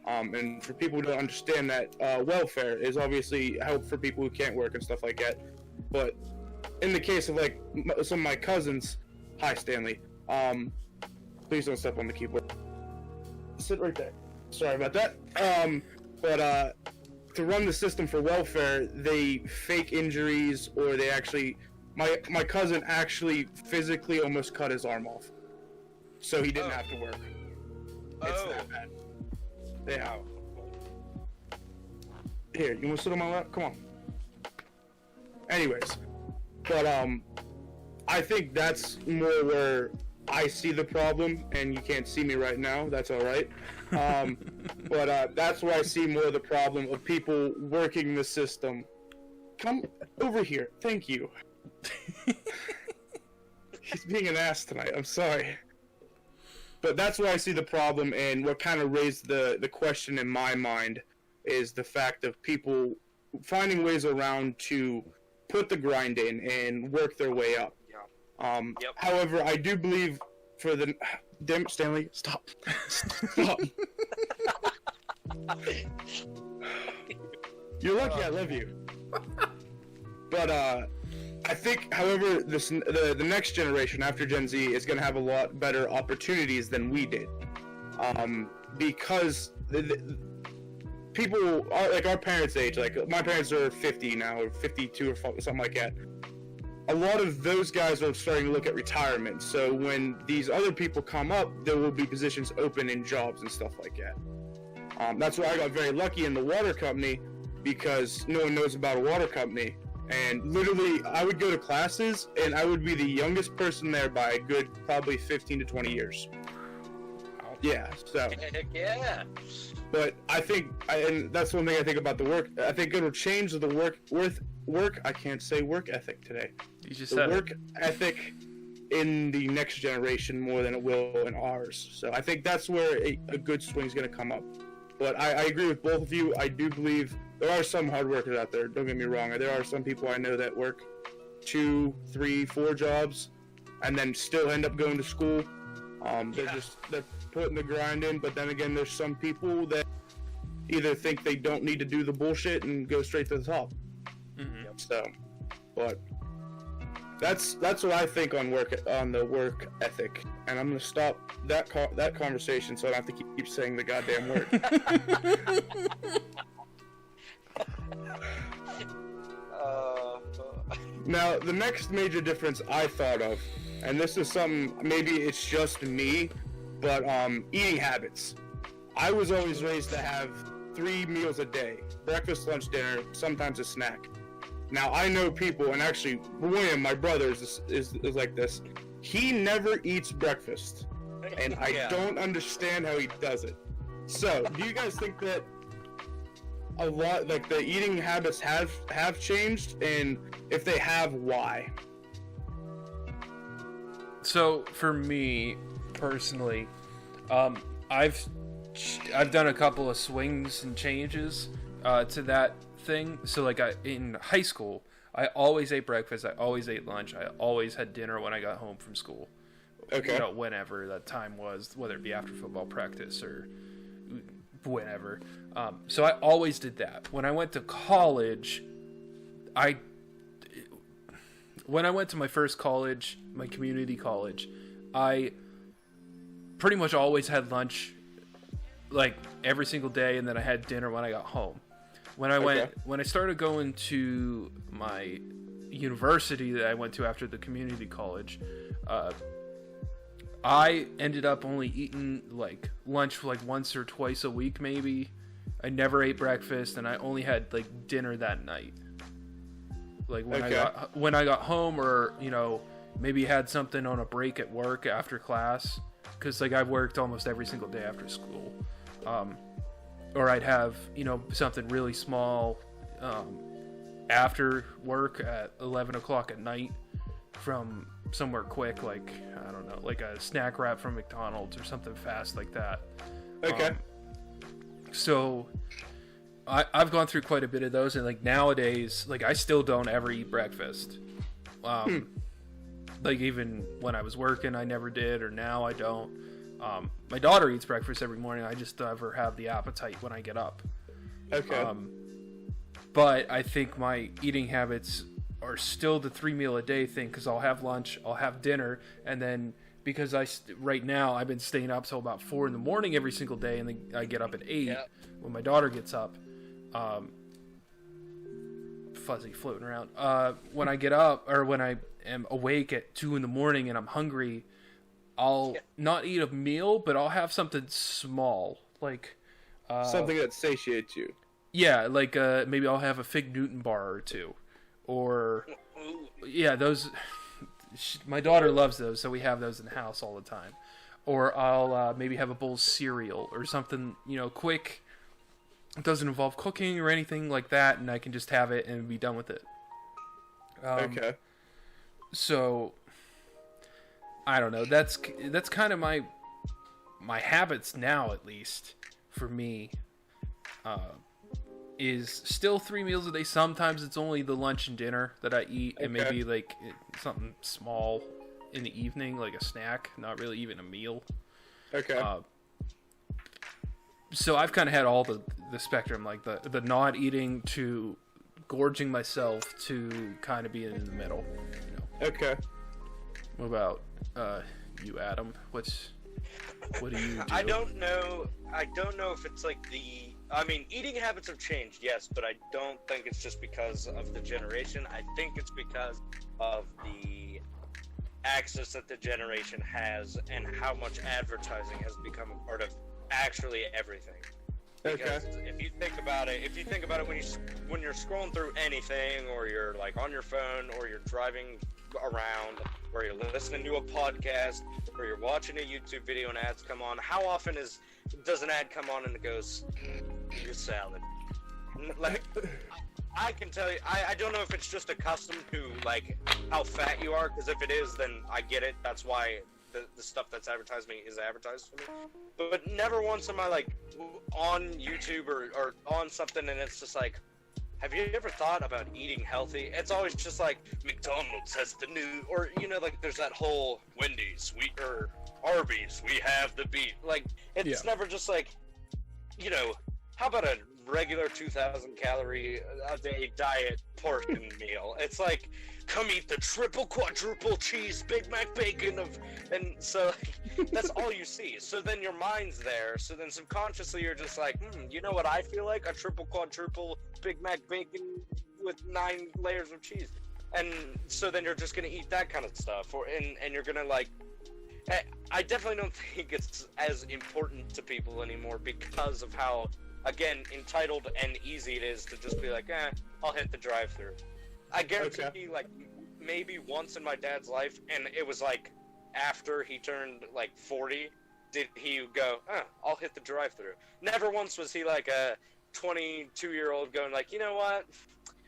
And for people who don't understand that, welfare is obviously help for people who can't work and stuff like that. But in the case of like some of my cousins, hi Stanley, please don't step on the keyboard. Sit right there. Sorry about that. But to run the system for welfare, they fake injuries, or they actually, my cousin actually physically almost cut his arm off, so he didn't have to work. It's that bad. Yeah. Here, you want to sit on my lap? Come on. Anyways, but I think that's more where I see the problem, and you can't see me right now. That's all right. But that's where I see more of the problem of people working the system. Come over here. Thank you. He's being an ass tonight. I'm sorry. But that's where I see the problem, and what kind of raised the question in my mind is the fact of people finding ways around to put the grind in and work their way up. However, I do believe for the... Damn it, Stanley, stop. Stop. You're lucky I love you. But, I think, however, the next generation after Gen Z is going to have a lot better opportunities than we did. Because people are, like our parents' age, like my parents are 50 now, or 52 or something like that. A lot of those guys are starting to look at retirement. So when these other people come up, there will be positions open in jobs and stuff like that. That's why I got very lucky in the water company, because no one knows about a water company. And literally, I would go to classes, and I would be the youngest person there by a good probably 15 to 20 years. Yeah, so. Yeah. But I think, and that's one thing I think about the work. I think it'll change the work. I can't say work ethic today. You just the said work ethic in the next generation more than it will in ours. So I think that's where a good swing is going to come up. But I agree with both of you. I do believe there are some hard workers out there. Don't get me wrong. There are some people I know that work 2, 3, 4 jobs and then still end up going to school. They're putting the grind in. But then again, there's some people that either think they don't need to do the bullshit and go straight to the top. Mm-hmm. So, but that's what I think on the work ethic, and I'm gonna stop that conversation so I don't have to keep saying the goddamn word. Now, the next major difference I thought of, and this is something, maybe it's just me, but eating habits. I was always raised to have 3 meals a day: breakfast, lunch, dinner, sometimes a snack. Now, I know people, and actually, William, my brother, is like this. He never eats breakfast, and I don't understand how he does it. So, do you guys think that a lot, like, the eating habits have changed, and if they have, why? So for me personally, I've done a couple of swings and changes to that thing. So like in high school, I always ate breakfast, I always ate lunch, I always had dinner when I got home from school. Okay. You know, whenever that time was, whether it be after football practice or whenever. So I always did that. When I went to college, when I went to my first college, my community college, I pretty much always had lunch like every single day, and then I had dinner when I got home. When I started going to my university that I went to after the community college, I ended up only eating like lunch like once or twice a week maybe. I never ate breakfast, and I only had like dinner that night. Like when I got home, or you know, maybe had something on a break at work after class, because like I worked almost every single day after school, or I'd have, you know, something really small after work at 11 o'clock at night from somewhere quick, like I don't know, like a snack wrap from McDonald's or something fast like that. Okay. So I've gone through quite a bit of those, and like nowadays, like I still don't ever eat breakfast. Like even when I was working, I never did, or now I don't. My daughter eats breakfast every morning. I just never have the appetite when I get up. Okay. But I think my eating habits are still the 3-meal-a-day thing, because I'll have lunch, I'll have dinner, and then because right now I've been staying up till about 4 in the morning every single day, and then I get up at 8 when my daughter gets up. Fuzzy floating around. When I get up, or when I am awake at 2 in the morning and I'm hungry, I'll not eat a meal, but I'll have something small, like something that satiates you. Yeah, like maybe I'll have a Fig Newton bar or two, or those. My daughter loves those, so we have those in the house all the time. Or I'll maybe have a bowl of cereal or something, you know, quick. It doesn't involve cooking or anything like that, and I can just have it and be done with it. Okay. So I don't know. That's kind of my habits now, at least for me. Is still 3 meals a day. Sometimes it's only the lunch and dinner that I eat, and maybe like something small in the evening, like a snack, not really even a meal. Okay. So I've kind of had all the spectrum, like the not eating to gorging myself to kind of being in the middle. You know? Okay. What about you, Adam? What do you do? I don't know if it's like I mean, eating habits have changed, yes, but I don't think it's just because of the generation. I think it's because of the access that the generation has and how much advertising has become a part of actually everything. Because if you think about it when you're scrolling through anything, or you're like on your phone, or you're driving around, or you're listening to a podcast, or you're watching a YouTube video and ads come on, how often does an ad come on and it goes, your salad? Like, I can tell you, I don't know if it's just accustomed to like how fat you are, because if it is, then I get it. That's why the stuff that's advertised me is advertised to me. But never once am I like on YouTube or on something and it's just like, have you ever thought about eating healthy? It's always just like, McDonald's has the new, or you know, like there's that whole Wendy's, or Arby's, we have the beef. Like, it's never just like, you know, how about a regular 2,000 calorie a day diet portion meal? It's like, come eat the triple quadruple cheese Big Mac bacon and so that's all you see. So then your mind's there, so then subconsciously you're just like, you know what I feel like? A triple quadruple Big Mac bacon with 9 layers of cheese. And so then you're just gonna eat that kind of stuff, and you're gonna like, I definitely don't think it's as important to people anymore because of how, again, entitled and easy it is to just be like, I'll hit the drive-thru. I guarantee like maybe once in my dad's life, and it was like after he turned like 40, did he go, I'll hit the drive-thru. Never once was he like a 22-year-old going like, you know what,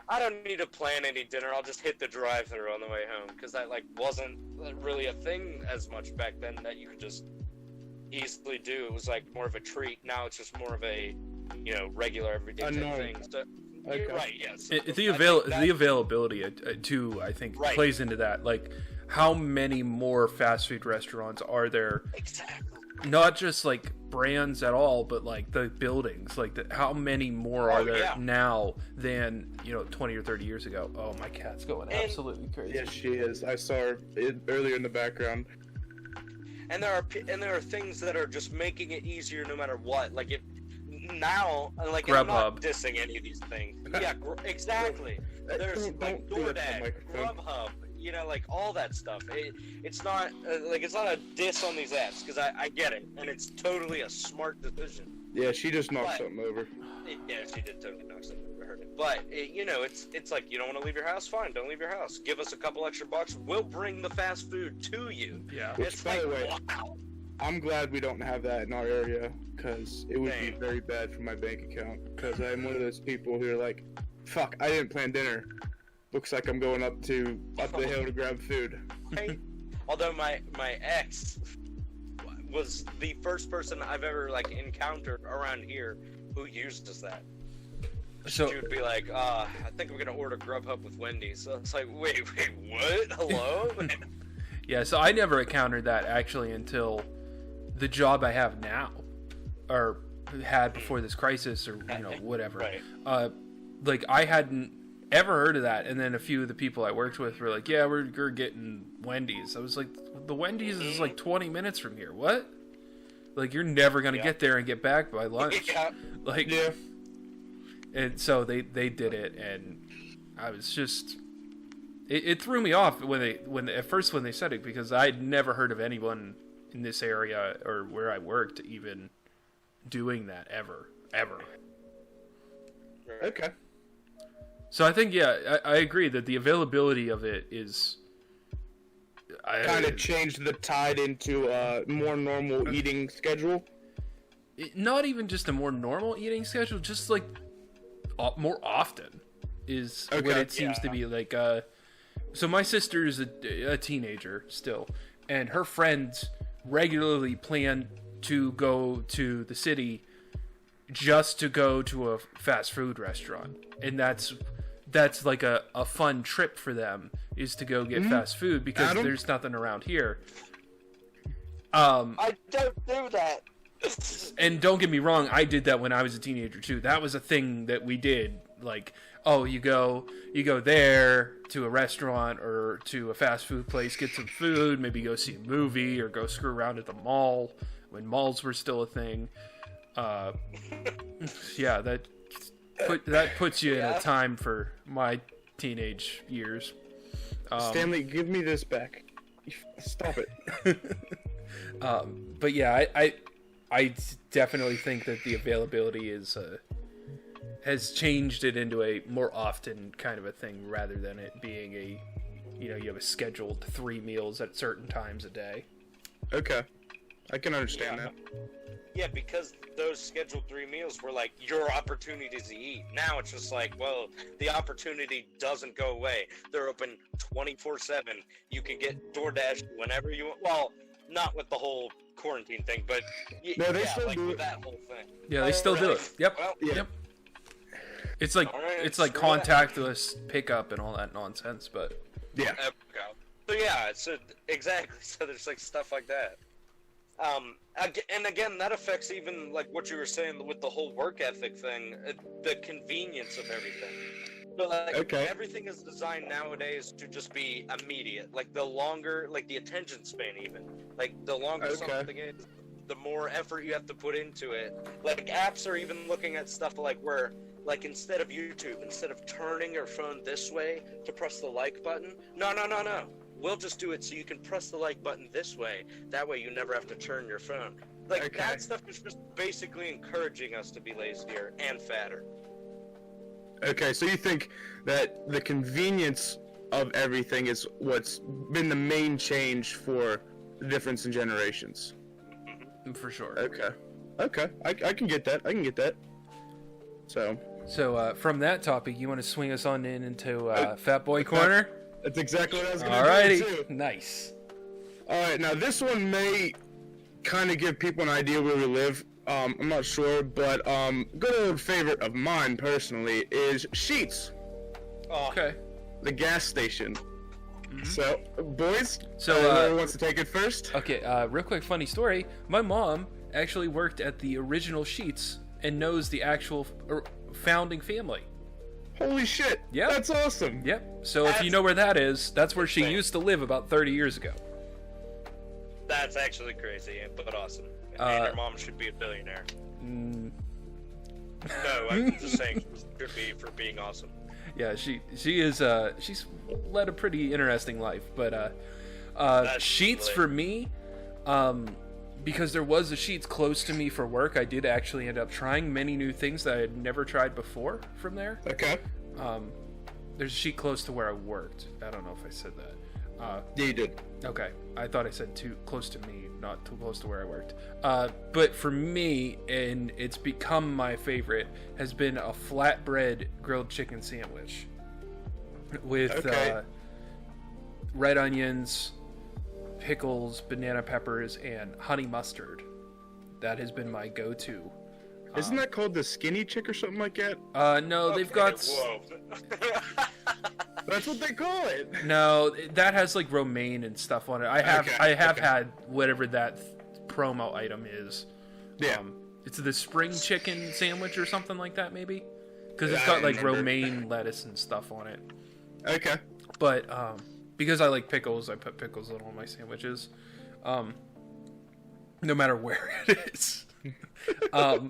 I don't need to plan any dinner. I'll just hit the drive-thru on the way home, because that like wasn't really a thing as much back then that you could just easily do. It was like more of a treat. Now it's just more of a, regular everyday type thing. So, Okay. you're right. Yes. The availability too, I think, Right. plays into that. Like, how many more fast food restaurants are there? Exactly. Not just like brands at all, but like the buildings. Like, how many more are there now than 20 or 30 years ago? Oh, my cat's going absolutely crazy. Yes, she is. I saw her earlier in the background. And there are things that are just making it easier no matter what. Like now, like I'm not dissing any of these things. Yeah, exactly. There's like DoorDash, Grubhub, like all that stuff. It's not it's not a diss on these apps, because I get it, and it's totally a smart decision. Yeah, she just knocked something over. Yeah, she did totally knock something over. I heard it. But it's like, you don't want to leave your house. Fine, don't leave your house. Give us a couple extra bucks. We'll bring the fast food to you. Yeah. Which, by the way, wow. I'm glad we don't have that in our area, because it would be very bad for my bank account. Because I'm one of those people who are like, fuck, I didn't plan dinner. Looks like I'm going up the hill to grab food. Right? Although my ex was the first person I've ever encountered around here who uses that. So she would be like, I think I'm gonna order Grubhub with Wendy's. So it's like, wait, what? Hello? Yeah, so I never encountered that actually until the job I have now, or had before this crisis, or whatever. Right. I hadn't ever heard of that, and then a few of the people I worked with were like, "Yeah, we're getting Wendy's." I was like, "The Wendy's is like 20 minutes from here. What? Like, you're never gonna get there and get back by lunch." Yeah. And so they did it, and I was just. It threw me off when they said it, because I'd never heard of anyone in this area or where I worked even doing that ever. Okay. So I think I agree that the availability of it is kind of changed the tide into a more normal eating schedule. Not even just a more normal eating schedule, just like more often is what it seems to be like. So my sister is a teenager still, and her friends regularly plan to go to the city just to go to a fast food restaurant, and that's like a fun trip for them, is to go get fast food, because there's nothing around here. I don't do that. And don't get me wrong, I did that when I was a teenager too. That was a thing that we did. Like, oh, you go there to a restaurant or to a fast food place, get some food, maybe go see a movie, or go screw around at the mall when malls were still a thing. Yeah, that puts you in a time for my teenage years. Stanley, give me this back. Stop it. But yeah, I definitely think that the availability has changed it into a more often kind of a thing, rather than it being a, you have a scheduled 3 meals at certain times a day. Okay. I can understand that. Yeah, because those scheduled 3 meals were like your opportunities to eat. Now it's just like, well, the opportunity doesn't go away. They're open 24/7. You can get DoorDash whenever you want. Well, not with the whole quarantine thing, but no, they still do with that whole thing. Yeah, they still do it. Yep. Well, Yep. It's like contactless pickup and all that nonsense, but yeah. So yeah, so exactly. So there's like stuff like that. And again, that affects even like what you were saying with the whole work ethic thing, the convenience of everything. So like everything is designed nowadays to just be immediate. Like the longer, like the attention span, even like the longer something is, the more effort you have to put into it. Like apps are even looking at stuff like where, like instead of YouTube, instead of turning your phone this way to press the like button, no. We'll just do it so you can press the like button this way. That way you never have to turn your phone. Like that stuff is just basically encouraging us to be lazier and fatter. Okay, so you think that the convenience of everything is what's been the main change for the difference in generations? For sure. Okay. I can get that. So, So from that topic, you want to swing us on into Fat Boy Corner? That's exactly what I was going to do, too. Nice. Alright, now this one may kind of give people an idea where we live. I'm not sure, but good old favorite of mine, personally, is Sheetz. Oh. Okay. The gas station. So, boys, So, whoever wants to take it first? Okay, real quick funny story. My mom actually worked at the original Sheetz and knows the actual founding family. Holy shit. Yep. That's awesome. Yep. So if you know where that is, that's where she insane. used to live about 30 years ago. That's actually crazy, but awesome. And your mom should be a billionaire. No, I'm just saying she should be for being awesome. Yeah, she is she's led a pretty interesting life, but Sheetz lit. for me, because there was a Sheetz close to me for work, I did actually end up trying many new things that I had never tried before from there. Okay. There's a Sheetz close to where I worked. I don't know if I said that. Yeah, you did. Okay, I thought I said too close to me, not too close to where I worked. But for me, and it's become my favorite, has been a flatbread grilled chicken sandwich with red onions, pickles, banana peppers, and honey mustard. That has been my go-to. Isn't that called the skinny chick or something like that? No, they've got... Whoa. That's what they call it. No, that has like romaine and stuff on it. I have had whatever that promo item is. Yeah. It's the spring chicken sandwich or something like that, maybe, because it's got like romaine lettuce and stuff on it. Okay. But because I like pickles, I put pickles on all my sandwiches, no matter where it is. But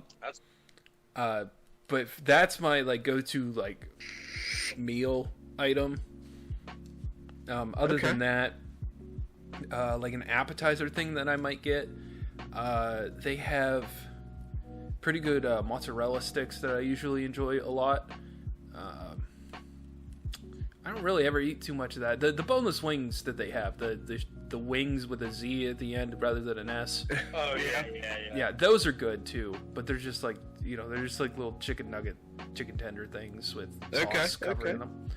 that's my like go-to like meal item. Other than that, like an appetizer thing that I might get, they have pretty good mozzarella sticks that I usually enjoy a lot. I don't really ever eat too much of that. The boneless wings that they have, the wings with a Z at the end rather than an S. Oh yeah. Yeah, those are good too. But they're just like, they're just like little chicken nugget, chicken tender things with sauce covering them.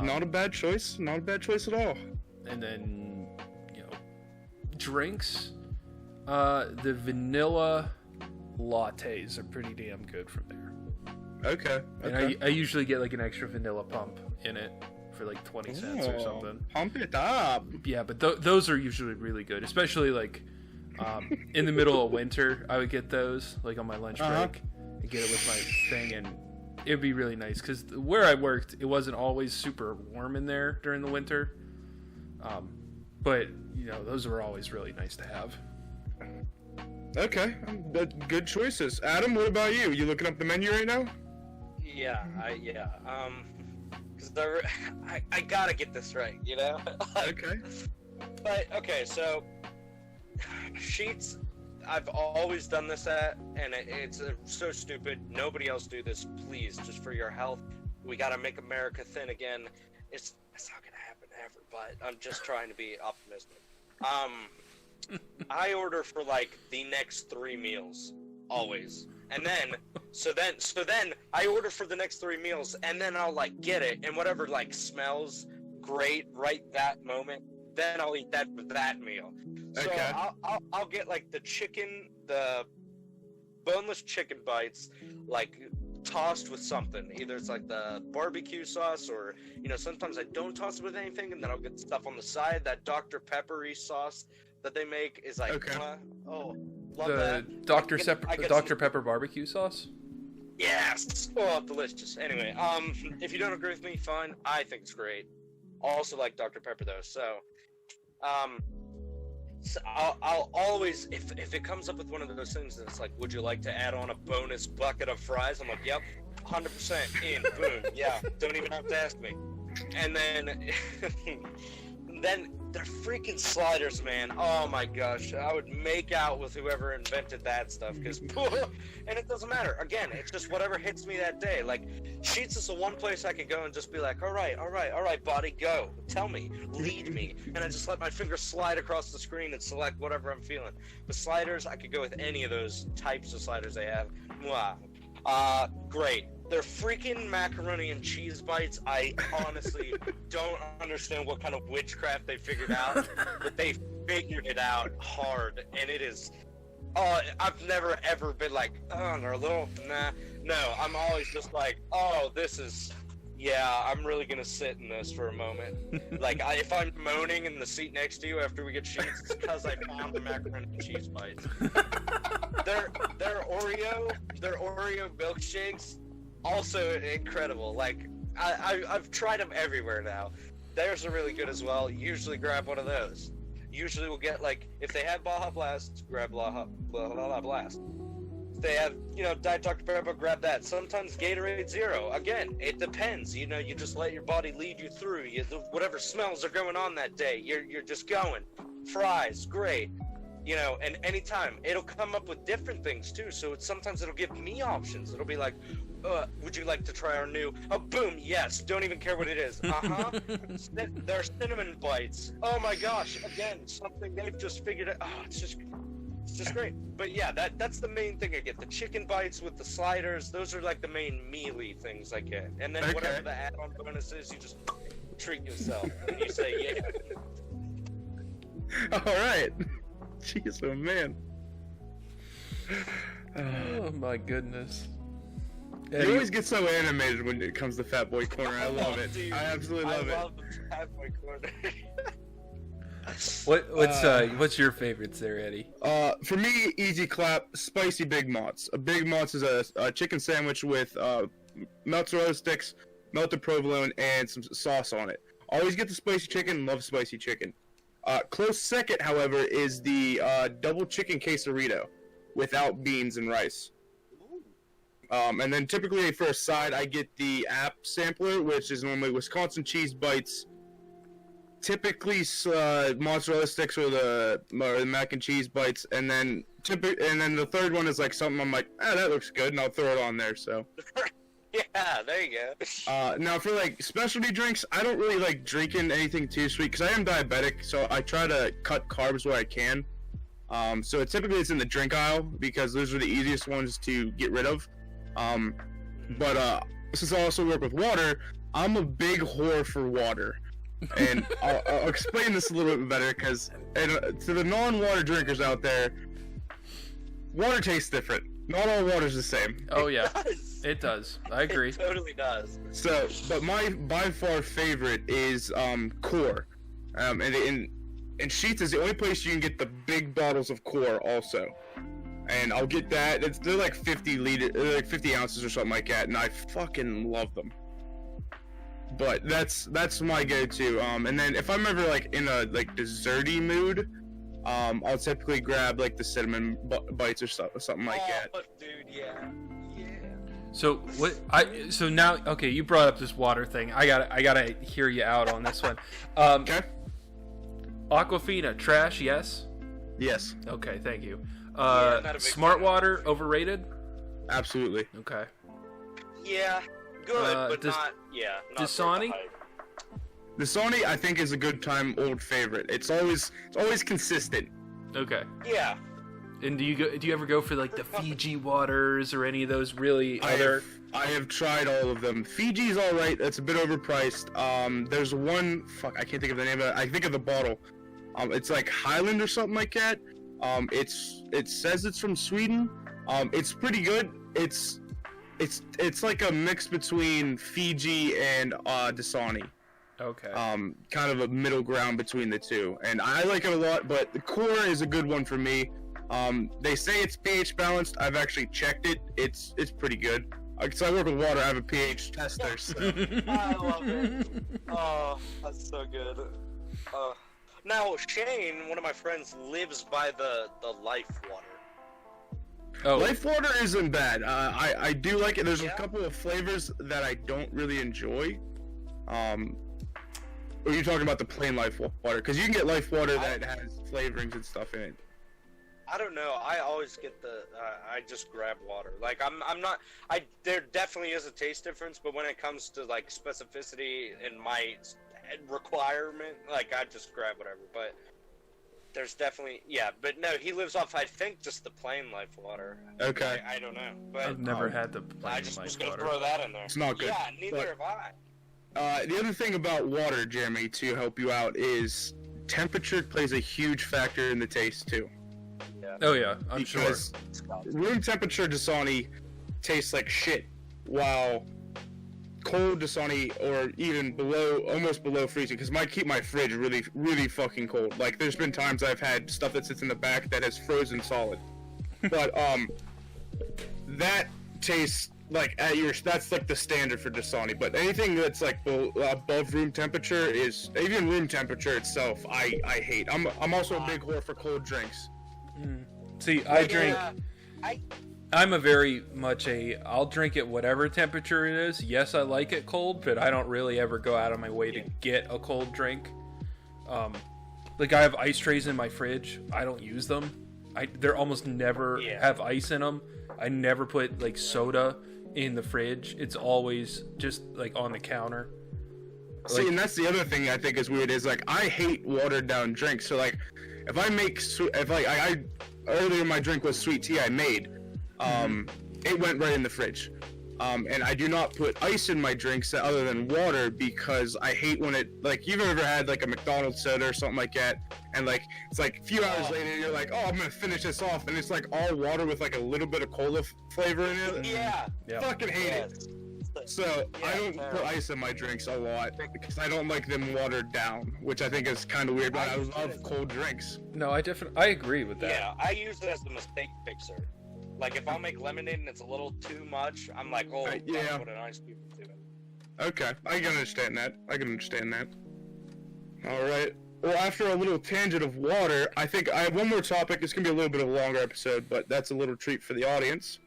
Not a bad choice. Not a bad choice at all. And then, drinks. The vanilla lattes are pretty damn good from there. Okay. And I usually get like an extra vanilla pump in it for like 20 cents or something. Pump it up. Yeah, but those are usually really good, especially like in the middle of winter. I would get those like on my lunch break and get it with my thing, and it would be really nice because where I worked, it wasn't always super warm in there during the winter. But those were always really nice to have. Okay, good choices. Adam, what about you? You looking up the menu right now? Yeah. Because I gotta get this right, Okay. But okay, so Sheetz, I've always done this at, and it's so stupid. Nobody else do this, please, just for your health. We gotta make America thin again. It's not gonna happen ever, but I'm just trying to be optimistic. I order for like the next 3 meals always, and then so then I order for the next 3 meals, and then I'll like get it, and whatever like smells great right that moment, then I'll eat that for that meal. So Okay. I'll get like the boneless chicken bites, like tossed with something. Either it's like the barbecue sauce, or sometimes I don't toss it with anything, and then I'll get stuff on the side. That Dr. Peppery sauce that they make is like, love that. The Dr. Pepper barbecue sauce. Yes. Oh, delicious. Anyway, if you don't agree with me, fine. I think it's great. Also like Dr. Pepper though, so so I'll always, if it comes up with one of those things that's like, would you like to add on a bonus bucket of fries? I'm like, yep, 100% in, boom, yeah, don't even have to ask me. And then they're freaking sliders, man. Oh my gosh, I would make out with whoever invented that stuff, because and it doesn't matter. Again, it's just whatever hits me that day. Like, Sheetz is the one place I can go and just be like, all right, body, go. Tell me, lead me. And I just let my finger slide across the screen and select whatever I'm feeling. But sliders, I could go with any of those types of sliders they have. Mwah. Great. They're freaking macaroni and cheese bites. I honestly don't understand what kind of witchcraft they figured out, but they figured it out hard, and it is. I've never ever been like, oh, they're a little, nah. No, I'm always just like, oh, this is, yeah, I'm really gonna sit in this for a moment. Like, if I'm moaning in the seat next to you after we get sheets, it's because I found the macaroni and cheese bites. Their Oreo milkshakes, also incredible. Like, I've tried them everywhere now. Theirs are really good as well. Usually grab one of those. Usually we'll get, like, if they have Baja Blast, grab Baja Blast. If they have, Diet Dr. Pepper, grab that. Sometimes Gatorade Zero. Again, it depends. You just let your body lead you through. Whatever smells are going on that day, you're just going. Fries, great. And anytime, it'll come up with different things, too. So sometimes it'll give me options. It'll be like, would you like to try our new, boom, yes, don't even care what it is. They're cinnamon bites. Oh my gosh, again, something they've just figured out. Oh, it's just great. But yeah, that's the main thing I get. The chicken bites with the sliders, those are like the main mealy things I get. And then whatever the add-on bonus is, you just treat yourself. And you say, yeah. Alright. Jeez, oh man. Oh my goodness. You always get so animated when it comes to Fat Boy Corner. I love it. Dude, I absolutely love it. I love the Fat Boy Corner. What's your favorites there, Eddie? For me, easy clap, spicy Big Mott's. A Big Mott's is a chicken sandwich with mozzarella sticks, melted provolone, and some sauce on it. Always get the spicy chicken. Love spicy chicken. Close second, however, is the double chicken quesarito without beans and rice. And then typically for a side, I get the app sampler, which is normally Wisconsin cheese bites, typically mozzarella sticks or the mac and cheese bites, and then the third one is like something I'm like, that looks good, and I'll throw it on there. So. Yeah, there you go. Now for like specialty drinks, I don't really like drinking anything too sweet because I am diabetic, so I try to cut carbs where I can. So typically it's in the drink aisle because those are the easiest ones to get rid of. But since I also work with water, I'm a big whore for water, and I'll explain this a little bit better because to the non-water drinkers out there, water tastes different. Not all water's the same. Oh yeah, it does. I agree. It totally does. So, but my by far favorite is Core, and Sheetz is the only place you can get the big bottles of Core also. And I'll get that. They're like 50 ounces or something like that, and I fucking love them. But that's my go-to. And then if I'm ever like in a like desserty mood, I'll typically grab like the cinnamon bites or something like that. Dude, yeah. So what? So now, okay, you brought up this water thing. I gotta hear you out on this one. Okay. Aquafina, trash? Yes. Yes. Okay, thank you. Not a big Smart fan. water, overrated? Absolutely. Okay. Yeah, good, but not. Yeah. Not Dasani? Dasani, I think, is a good time old favorite. It's always consistent. Okay. Yeah. And do you ever go for like the Fiji waters or any of those really other? I have tried all of them. Fiji's all right. It's a bit overpriced. There's one. Fuck, I can't think of the name of it. I think of the bottle. It's like Highland or something like that. It says it's from Sweden. It's pretty good. It's like a mix between Fiji and Dasani. Okay. Kind of a middle ground between the two, and I like it a lot. But the Core is a good one for me. They say it's pH balanced. I've actually checked it. It's pretty good. Because I work with water, I have a pH tester. So. I love it. Oh, that's so good. Now Shane, one of my friends, lives by the Life Water. Oh. Life Water isn't bad. I do like it. There's a Yeah? couple of flavors that I don't really enjoy. Or are you talking about the plain Life Water? Because you can get Life Water that has flavorings and stuff in it. I don't know. I always get I just grab water. Like I'm not. There definitely is a taste difference, but when it comes to like specificity and my requirement, like I just grab whatever. But there's definitely but no, he lives off I think just the plain life water. Okay. I don't know, but I've never had the I plain just life was gonna water. throw that in there. It's not good. Yeah, neither But- have I. The other thing about water, Jeremy, to help you out is temperature plays a huge factor in the taste too. Oh yeah, I'm sure. Because room temperature Dasani tastes like shit, while cold Dasani, or even almost below freezing, because I keep my fridge really, really fucking cold. Like, there's been times I've had stuff that sits in the back that has frozen solid. But that tastes like that's like the standard for Dasani. But anything that's like above room temperature is, even room temperature itself, I hate. I'm also a big whore for cold drinks. See, I drink. I I'm a very much I'll drink it whatever temperature it is. Yes, I like it cold, but I don't really ever go out of my way to get a cold drink. Like I have ice trays in my fridge. I don't use them. They're almost never have ice in them. I never put like soda in the fridge. It's always just like on the counter. See, and that's the other thing I think is weird is like I hate watered down drinks. So like if I make I earlier my drink was sweet tea I made. It went right in the fridge. And I do not put ice in my drinks other than water because I hate when it, like, you've ever had like a McDonald's soda or something like that, and like it's like a few hours later you're like, oh, I'm gonna finish this off, and it's like all water with like a little bit of cola flavor in it. yeah. Fucking hate it. So I don't put ice in my drinks a lot because I don't like them watered down, which I think is kind of weird. But I love cold drinks. No, I agree with that. Yeah, I use it as a mistake fixer. Like if I'll make lemonade and it's a little too much, I'm like, oh, yeah. put an ice cube into it. Okay, I can understand that. All right. Well, after a little tangent of water, I think I have one more topic. It's gonna be a little bit of a longer episode, but that's a little treat for the audience.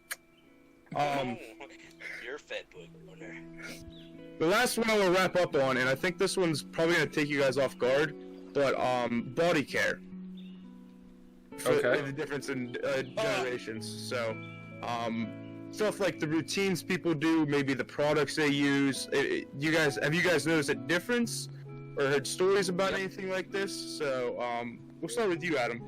You're fed boy owner. The last one I will wrap up on, and I think this one's probably gonna take you guys off guard, but body care. Okay. The difference in generations. So, stuff like the routines people do, maybe the products they use. Have you guys noticed a difference or heard stories about anything like this? So, we'll start with you, Adam.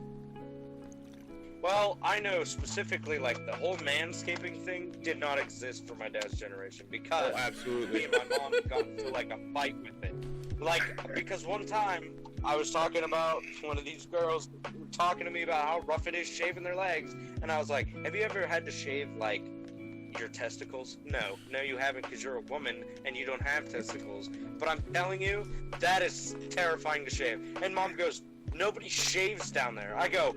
Well, I know specifically, like, the whole manscaping thing did not exist for my dad's generation because absolutely. me and my mom got into, like, a fight with it. Like, because one time, I was talking about one of these girls talking to me about how rough it is shaving their legs, and I was like, have you ever had to shave, like, your testicles? No, you haven't, because you're a woman and you don't have testicles. But I'm telling you, that is terrifying to shave. And Mom goes, nobody shaves down there. I go,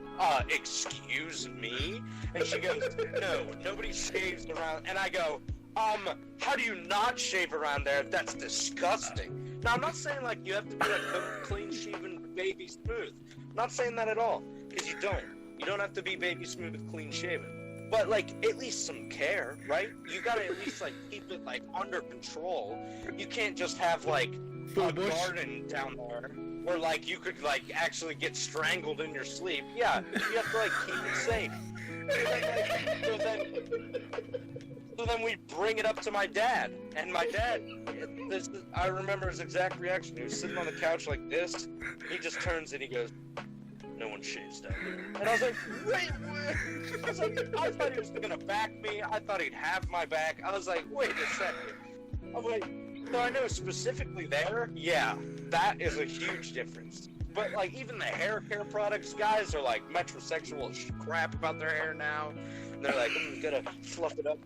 excuse me? And she goes, no, nobody shaves around. And I go, how do you not shave around there? That's disgusting. Now, I'm not saying, like, you have to be, like, clean-shaven, baby smooth. I'm not saying that at all, because you don't. You don't have to be baby smooth, clean-shaven. But, like, at least some care, right? You gotta at least, like, keep it, like, under control. You can't just have, like, a garden down there where, like, you could, like, actually get strangled in your sleep. Yeah, you have to, like, keep it safe. So then we bring it up to my dad, and my dad, I remember his exact reaction. He was sitting on the couch like this. He just turns and he goes, no one shaves down there. And I was like, wait, what? I was like, I thought he was gonna back me. I thought he'd have my back. I was like, wait a second. I'm like, so I know specifically there, yeah, that is a huge difference. But, like, even the hair care products, guys are, like, metrosexual as crap about their hair now. And they're like, gotta fluff it up,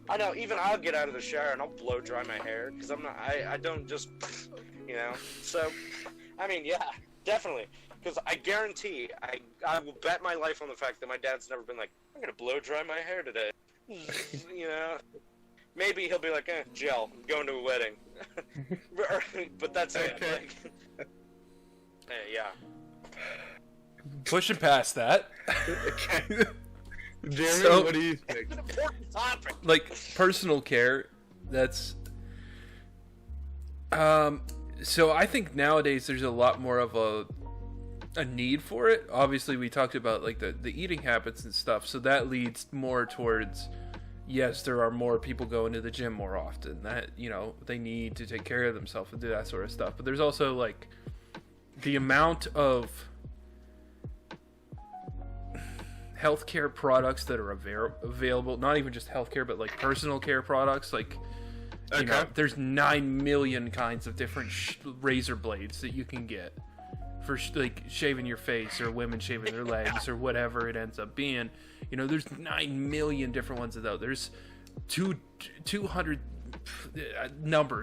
I know, even I'll get out of the shower and I'll blow dry my hair, because I don't just, you know? So, I mean, yeah, definitely. Because I guarantee, I will bet my life on the fact that my dad's never been like, I'm gonna blow dry my hair today. You know? Maybe he'll be like, gel, I'm going to a wedding. But that's it. Okay. Like, yeah. Pushing past that. Okay. Jeremy, So- what do you think? It's an important topic. Like personal care, that's so I think nowadays there's a lot more of a need for it. Obviously we talked about like the eating habits and stuff, so that leads more towards, yes, there are more people going to the gym more often, that, you know, they need to take care of themselves and do that sort of stuff. But there's also like the amount of healthcare products that are available, not even just healthcare, but like personal care products, like, you know, there's 9 million kinds of different razor blades that you can get for like shaving your face, or women shaving their legs, or whatever it ends up being. You know, there's 9 million different ones of those. There's 200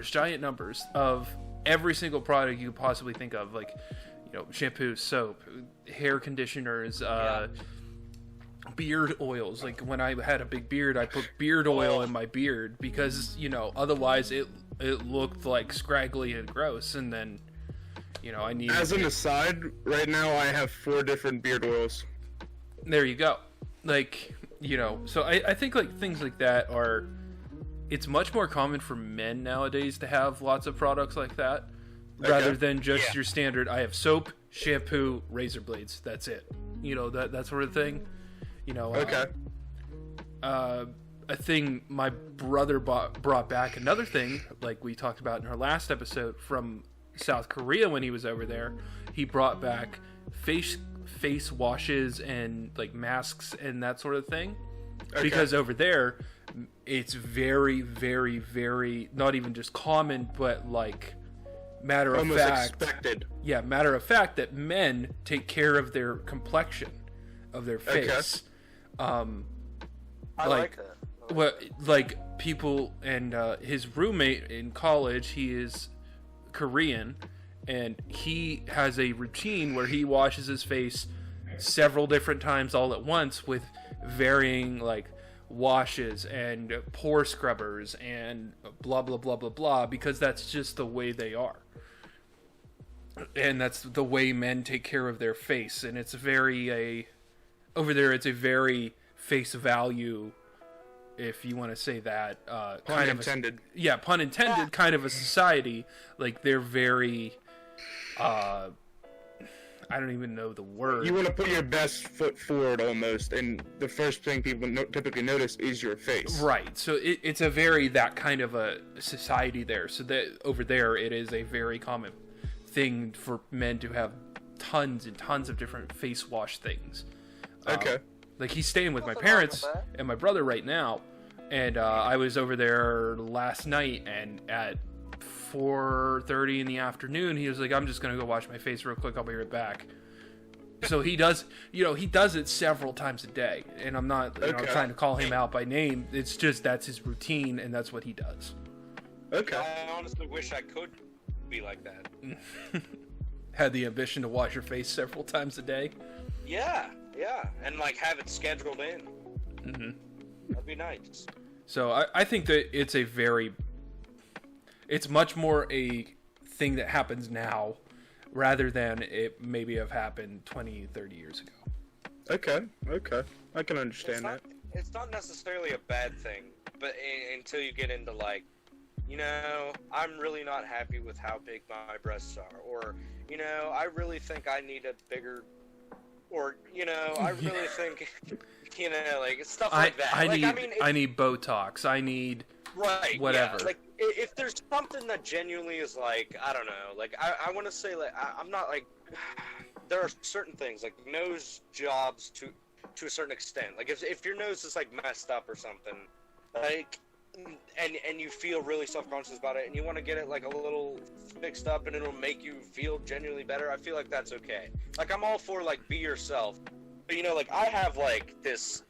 giant numbers of every single product you could possibly think of, like, you know, shampoo, soap, hair conditioners, beard oils. Like, when I had a big beard, I put beard oil in my beard because, you know, otherwise it looked like scraggly and gross. And then, you know, I need. As an aside, right now I have 4 different beard oils. There you go. Like, you know, so I think like things like that are. It's much more common for men nowadays to have lots of products like that, rather than just your standard. I have soap, shampoo, razor blades. That's it. You know, that sort of thing. You know, a thing my brother brought back, another thing like we talked about in our last episode, from South Korea when he was over there. He brought back face washes and like masks and that sort of thing, because over there it's very, very, very not even just common, but like matter of fact, expected. Yeah, matter of fact that men take care of their complexion, of their face. I like that. What, like, people, and his roommate in college, he is Korean, and he has a routine where he washes his face several different times all at once with varying, like, washes and pore scrubbers and blah blah blah blah blah, because that's just the way they are, and that's the way men take care of their face. And it's over there it's a very face value, if you want to say that, pun intended. Pun intended, kind of a society. Like, they're very I don't even know the word. You want to put your best foot forward almost, and the first thing people typically notice is your face. Right. So it's a very that kind of a society there. So that over there, it is a very common thing for men to have tons and tons of different face wash things. Okay. Like, he's staying with my parents and my brother right now, and I was over there last night, and at 4:30 in the afternoon, he was like, I'm just gonna go wash my face real quick, I'll be right back. So he does, you know, he does it several times a day, and I'm not trying to call him out by name. It's just that's his routine, and that's what he does. Okay. I honestly wish I could be like that. Had the ambition to wash your face several times a day. Yeah, and like have it scheduled in. Mm-hmm. That'd be nice. So I think that it's much more a thing that happens now rather than it maybe have happened 20, 30 years ago. Okay. I can understand that. It's not necessarily a bad thing, but until you get into, like, you know, I'm really not happy with how big my breasts are, or, you know, I really think I need a bigger, or, you know, I really think, you know, like, stuff like that. I need Botox. I need whatever. Yeah. Like, if there's something that genuinely is, like, I don't know, like, I want to say, like, I'm not, like, there are certain things, like, nose jobs to a certain extent. Like, if your nose is, like, messed up or something, like, and you feel really self-conscious about it, and you want to get it, like, a little fixed up, and it'll make you feel genuinely better, I feel like that's okay. Like, I'm all for, like, be yourself. But, you know, like, I have, like, this,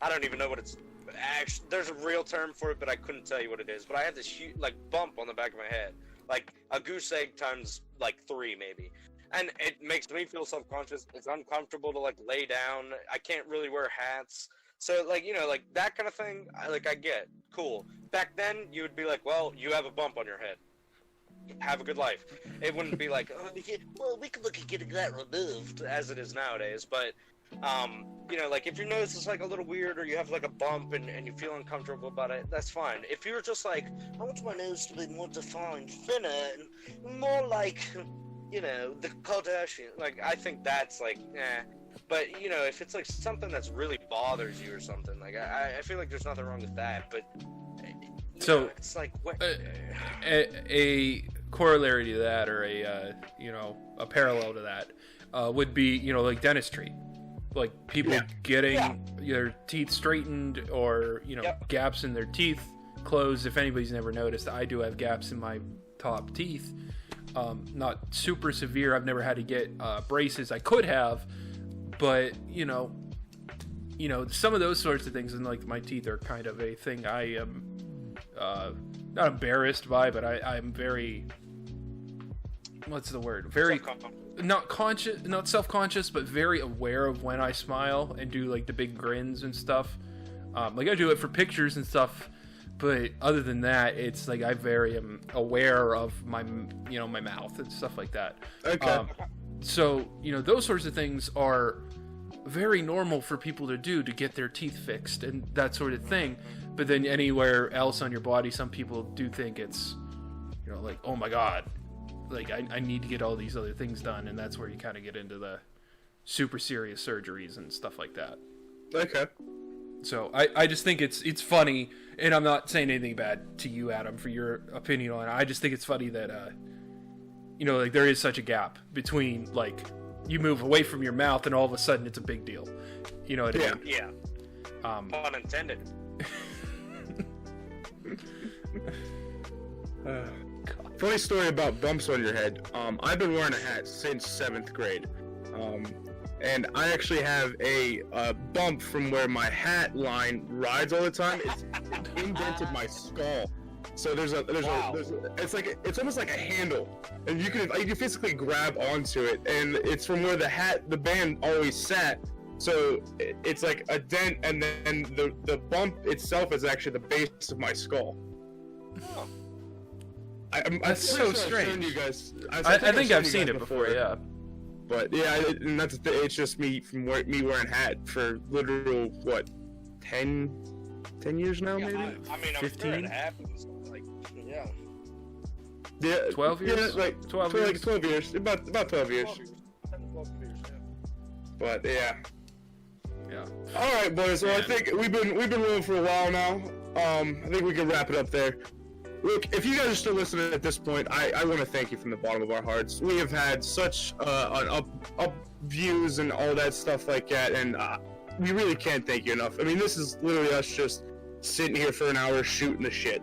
I don't even know what it's, actually, there's a real term for it, but I couldn't tell you what it is. But I have this huge, like, bump on the back of my head, like a goose egg times like 3 maybe, and it makes me feel self-conscious. It's uncomfortable to, like, lay down. I can't really wear hats, so, like, you know, like, that kind of thing. I get cool. Back then, you would be like, well, you have a bump on your head. Have a good life. It wouldn't be like, oh, well, we could look at getting that removed, as it is nowadays, but. You know, like, if your nose is, like, a little weird, or you have, like, a bump and you feel uncomfortable about it, that's fine. If you're just like, I want my nose to be more defined, thinner, and more like, you know, the Kardashian, like, I think that's, like, But, you know, if it's, like, something that's really bothers you or something, like, I feel like there's nothing wrong with that, but, so, know, it's like, what? A corollary to that, or a parallel to that, would be, you know, like, dentistry. like people Yeah. getting their teeth straightened or gaps in their teeth closed. If anybody's never noticed, I do have gaps in my top teeth. Not super severe. I've never had to get braces. I could have, but some of those sorts of things, and like my teeth are kind of a thing I am not embarrassed by, but I'm very, what's the word? Very not self-conscious, but very aware of when I smile and do like the big grins and stuff. Like I do it for pictures and stuff, but other than that, it's like I very am aware of my my mouth and stuff like that. Okay. So those sorts of things are very normal for people to do, to get their teeth fixed and that sort of thing. But then anywhere else on your body, some people do think it's like, oh my god, like I need to get all these other things done, and that's where you kind of get into the super serious surgeries and stuff like that. Okay. So I just think it's funny, and I'm not saying anything bad to you, Adam, for your opinion on it. I just think it's funny that like there is such a gap between like you move away from your mouth and all of a sudden it's a big deal. You know what I mean? Yeah. Pun intended. Funny story about bumps on your head. I've been wearing a hat since 7th grade. And I actually have a bump from where my hat line rides all the time. It's indented my skull. So it's almost like a handle, and you can physically grab onto it, and it's from where the band always sat. So it's like a dent, and then the bump itself is actually the base of my skull. Oh. That's so strange. You guys, I think I've seen it before. Yeah. But yeah, and that's the thing. It's just me wearing a hat for literal 10 years now, maybe. I mean, 15? I'm sure it happens. Like, yeah. Yeah, 12 years. Yeah, like 12 years. Like 12 years. About 12 years. 12 years, yeah. But yeah. Yeah. All right, boys. Well, I think we've been rolling for a while now. I think we can wrap it up there. Look, if you guys are still listening at this point, I want to thank you from the bottom of our hearts. We have had such an up views and all that stuff like that, and we really can't thank you enough. I mean, this is literally us just sitting here for an hour shooting the shit.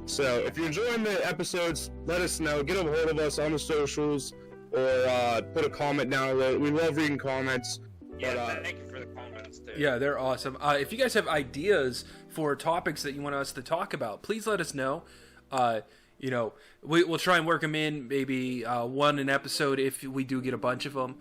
So if you're enjoying the episodes, let us know. Get a hold of us on the socials, or put a comment down below. We love reading comments. Yeah, thank you for the comments, too. Yeah, they're awesome. If you guys have ideas for topics that you want us to talk about, please let us know. We'll try and work them in, maybe one an episode if we do get a bunch of them.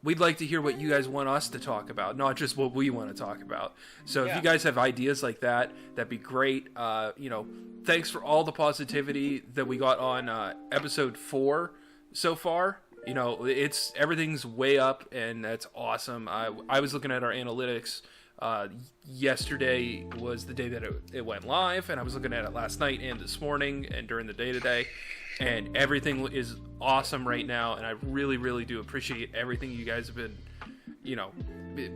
We'd like to hear what you guys want us to talk about, not just what we want to talk about. So if you guys have ideas like that, that'd be great. Thanks for all the positivity that we got on episode 4 so far. Everything's way up, and that's awesome. I was looking at our analytics. Yesterday was the day that it went live, and I was looking at it last night and this morning and during the day today, and everything is awesome right now, and I really, really do appreciate everything you guys have been,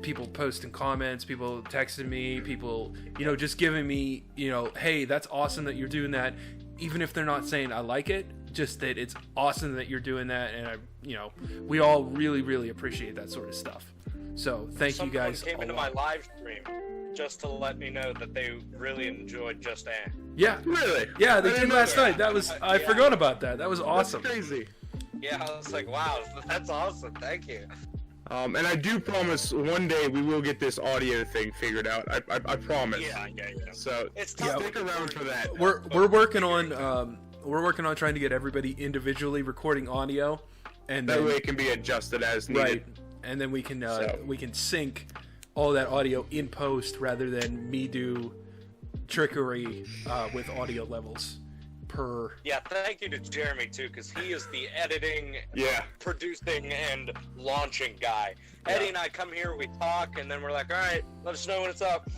people posting comments, people texting me, people, just giving me, hey, that's awesome that you're doing that, even if they're not saying I like it, just that it's awesome that you're doing that, and we all really, really appreciate that sort of stuff. So thank you guys. Someone came into my live stream just to let me know that they really enjoyed Just Ant. Yeah, really? Yeah, they did last night. That was I forgot about that. That was awesome. That's crazy. Yeah, I was like, wow, that's awesome. Thank you. And I do promise one day we will get this audio thing figured out. I promise. Yeah. So stick around for that. We're working on trying to get everybody individually recording audio, and that way it can be adjusted as needed. Right. And then we can sync all that audio in post rather than me do trickery with audio levels per. Yeah, thank you to Jeremy too, because he is the editing, producing, and launching guy. Yeah. Eddie and I come here, we talk, and then we're like, all right, let us know when it's up.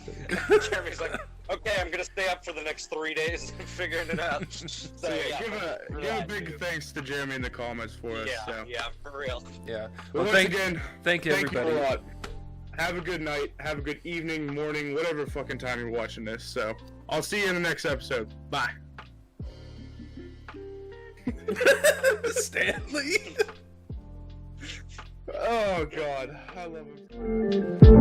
Jeremy's like, okay, I'm gonna stay up for the next 3 days figuring it out. So give a big thanks to Jeremy in the comments for us. Yeah, for real. Yeah. Well, thank you, everybody. You a lot. Have a good night. Have a good evening, morning, whatever fucking time you're watching this. So I'll see you in the next episode. Bye. Stanley. Oh god, I love him.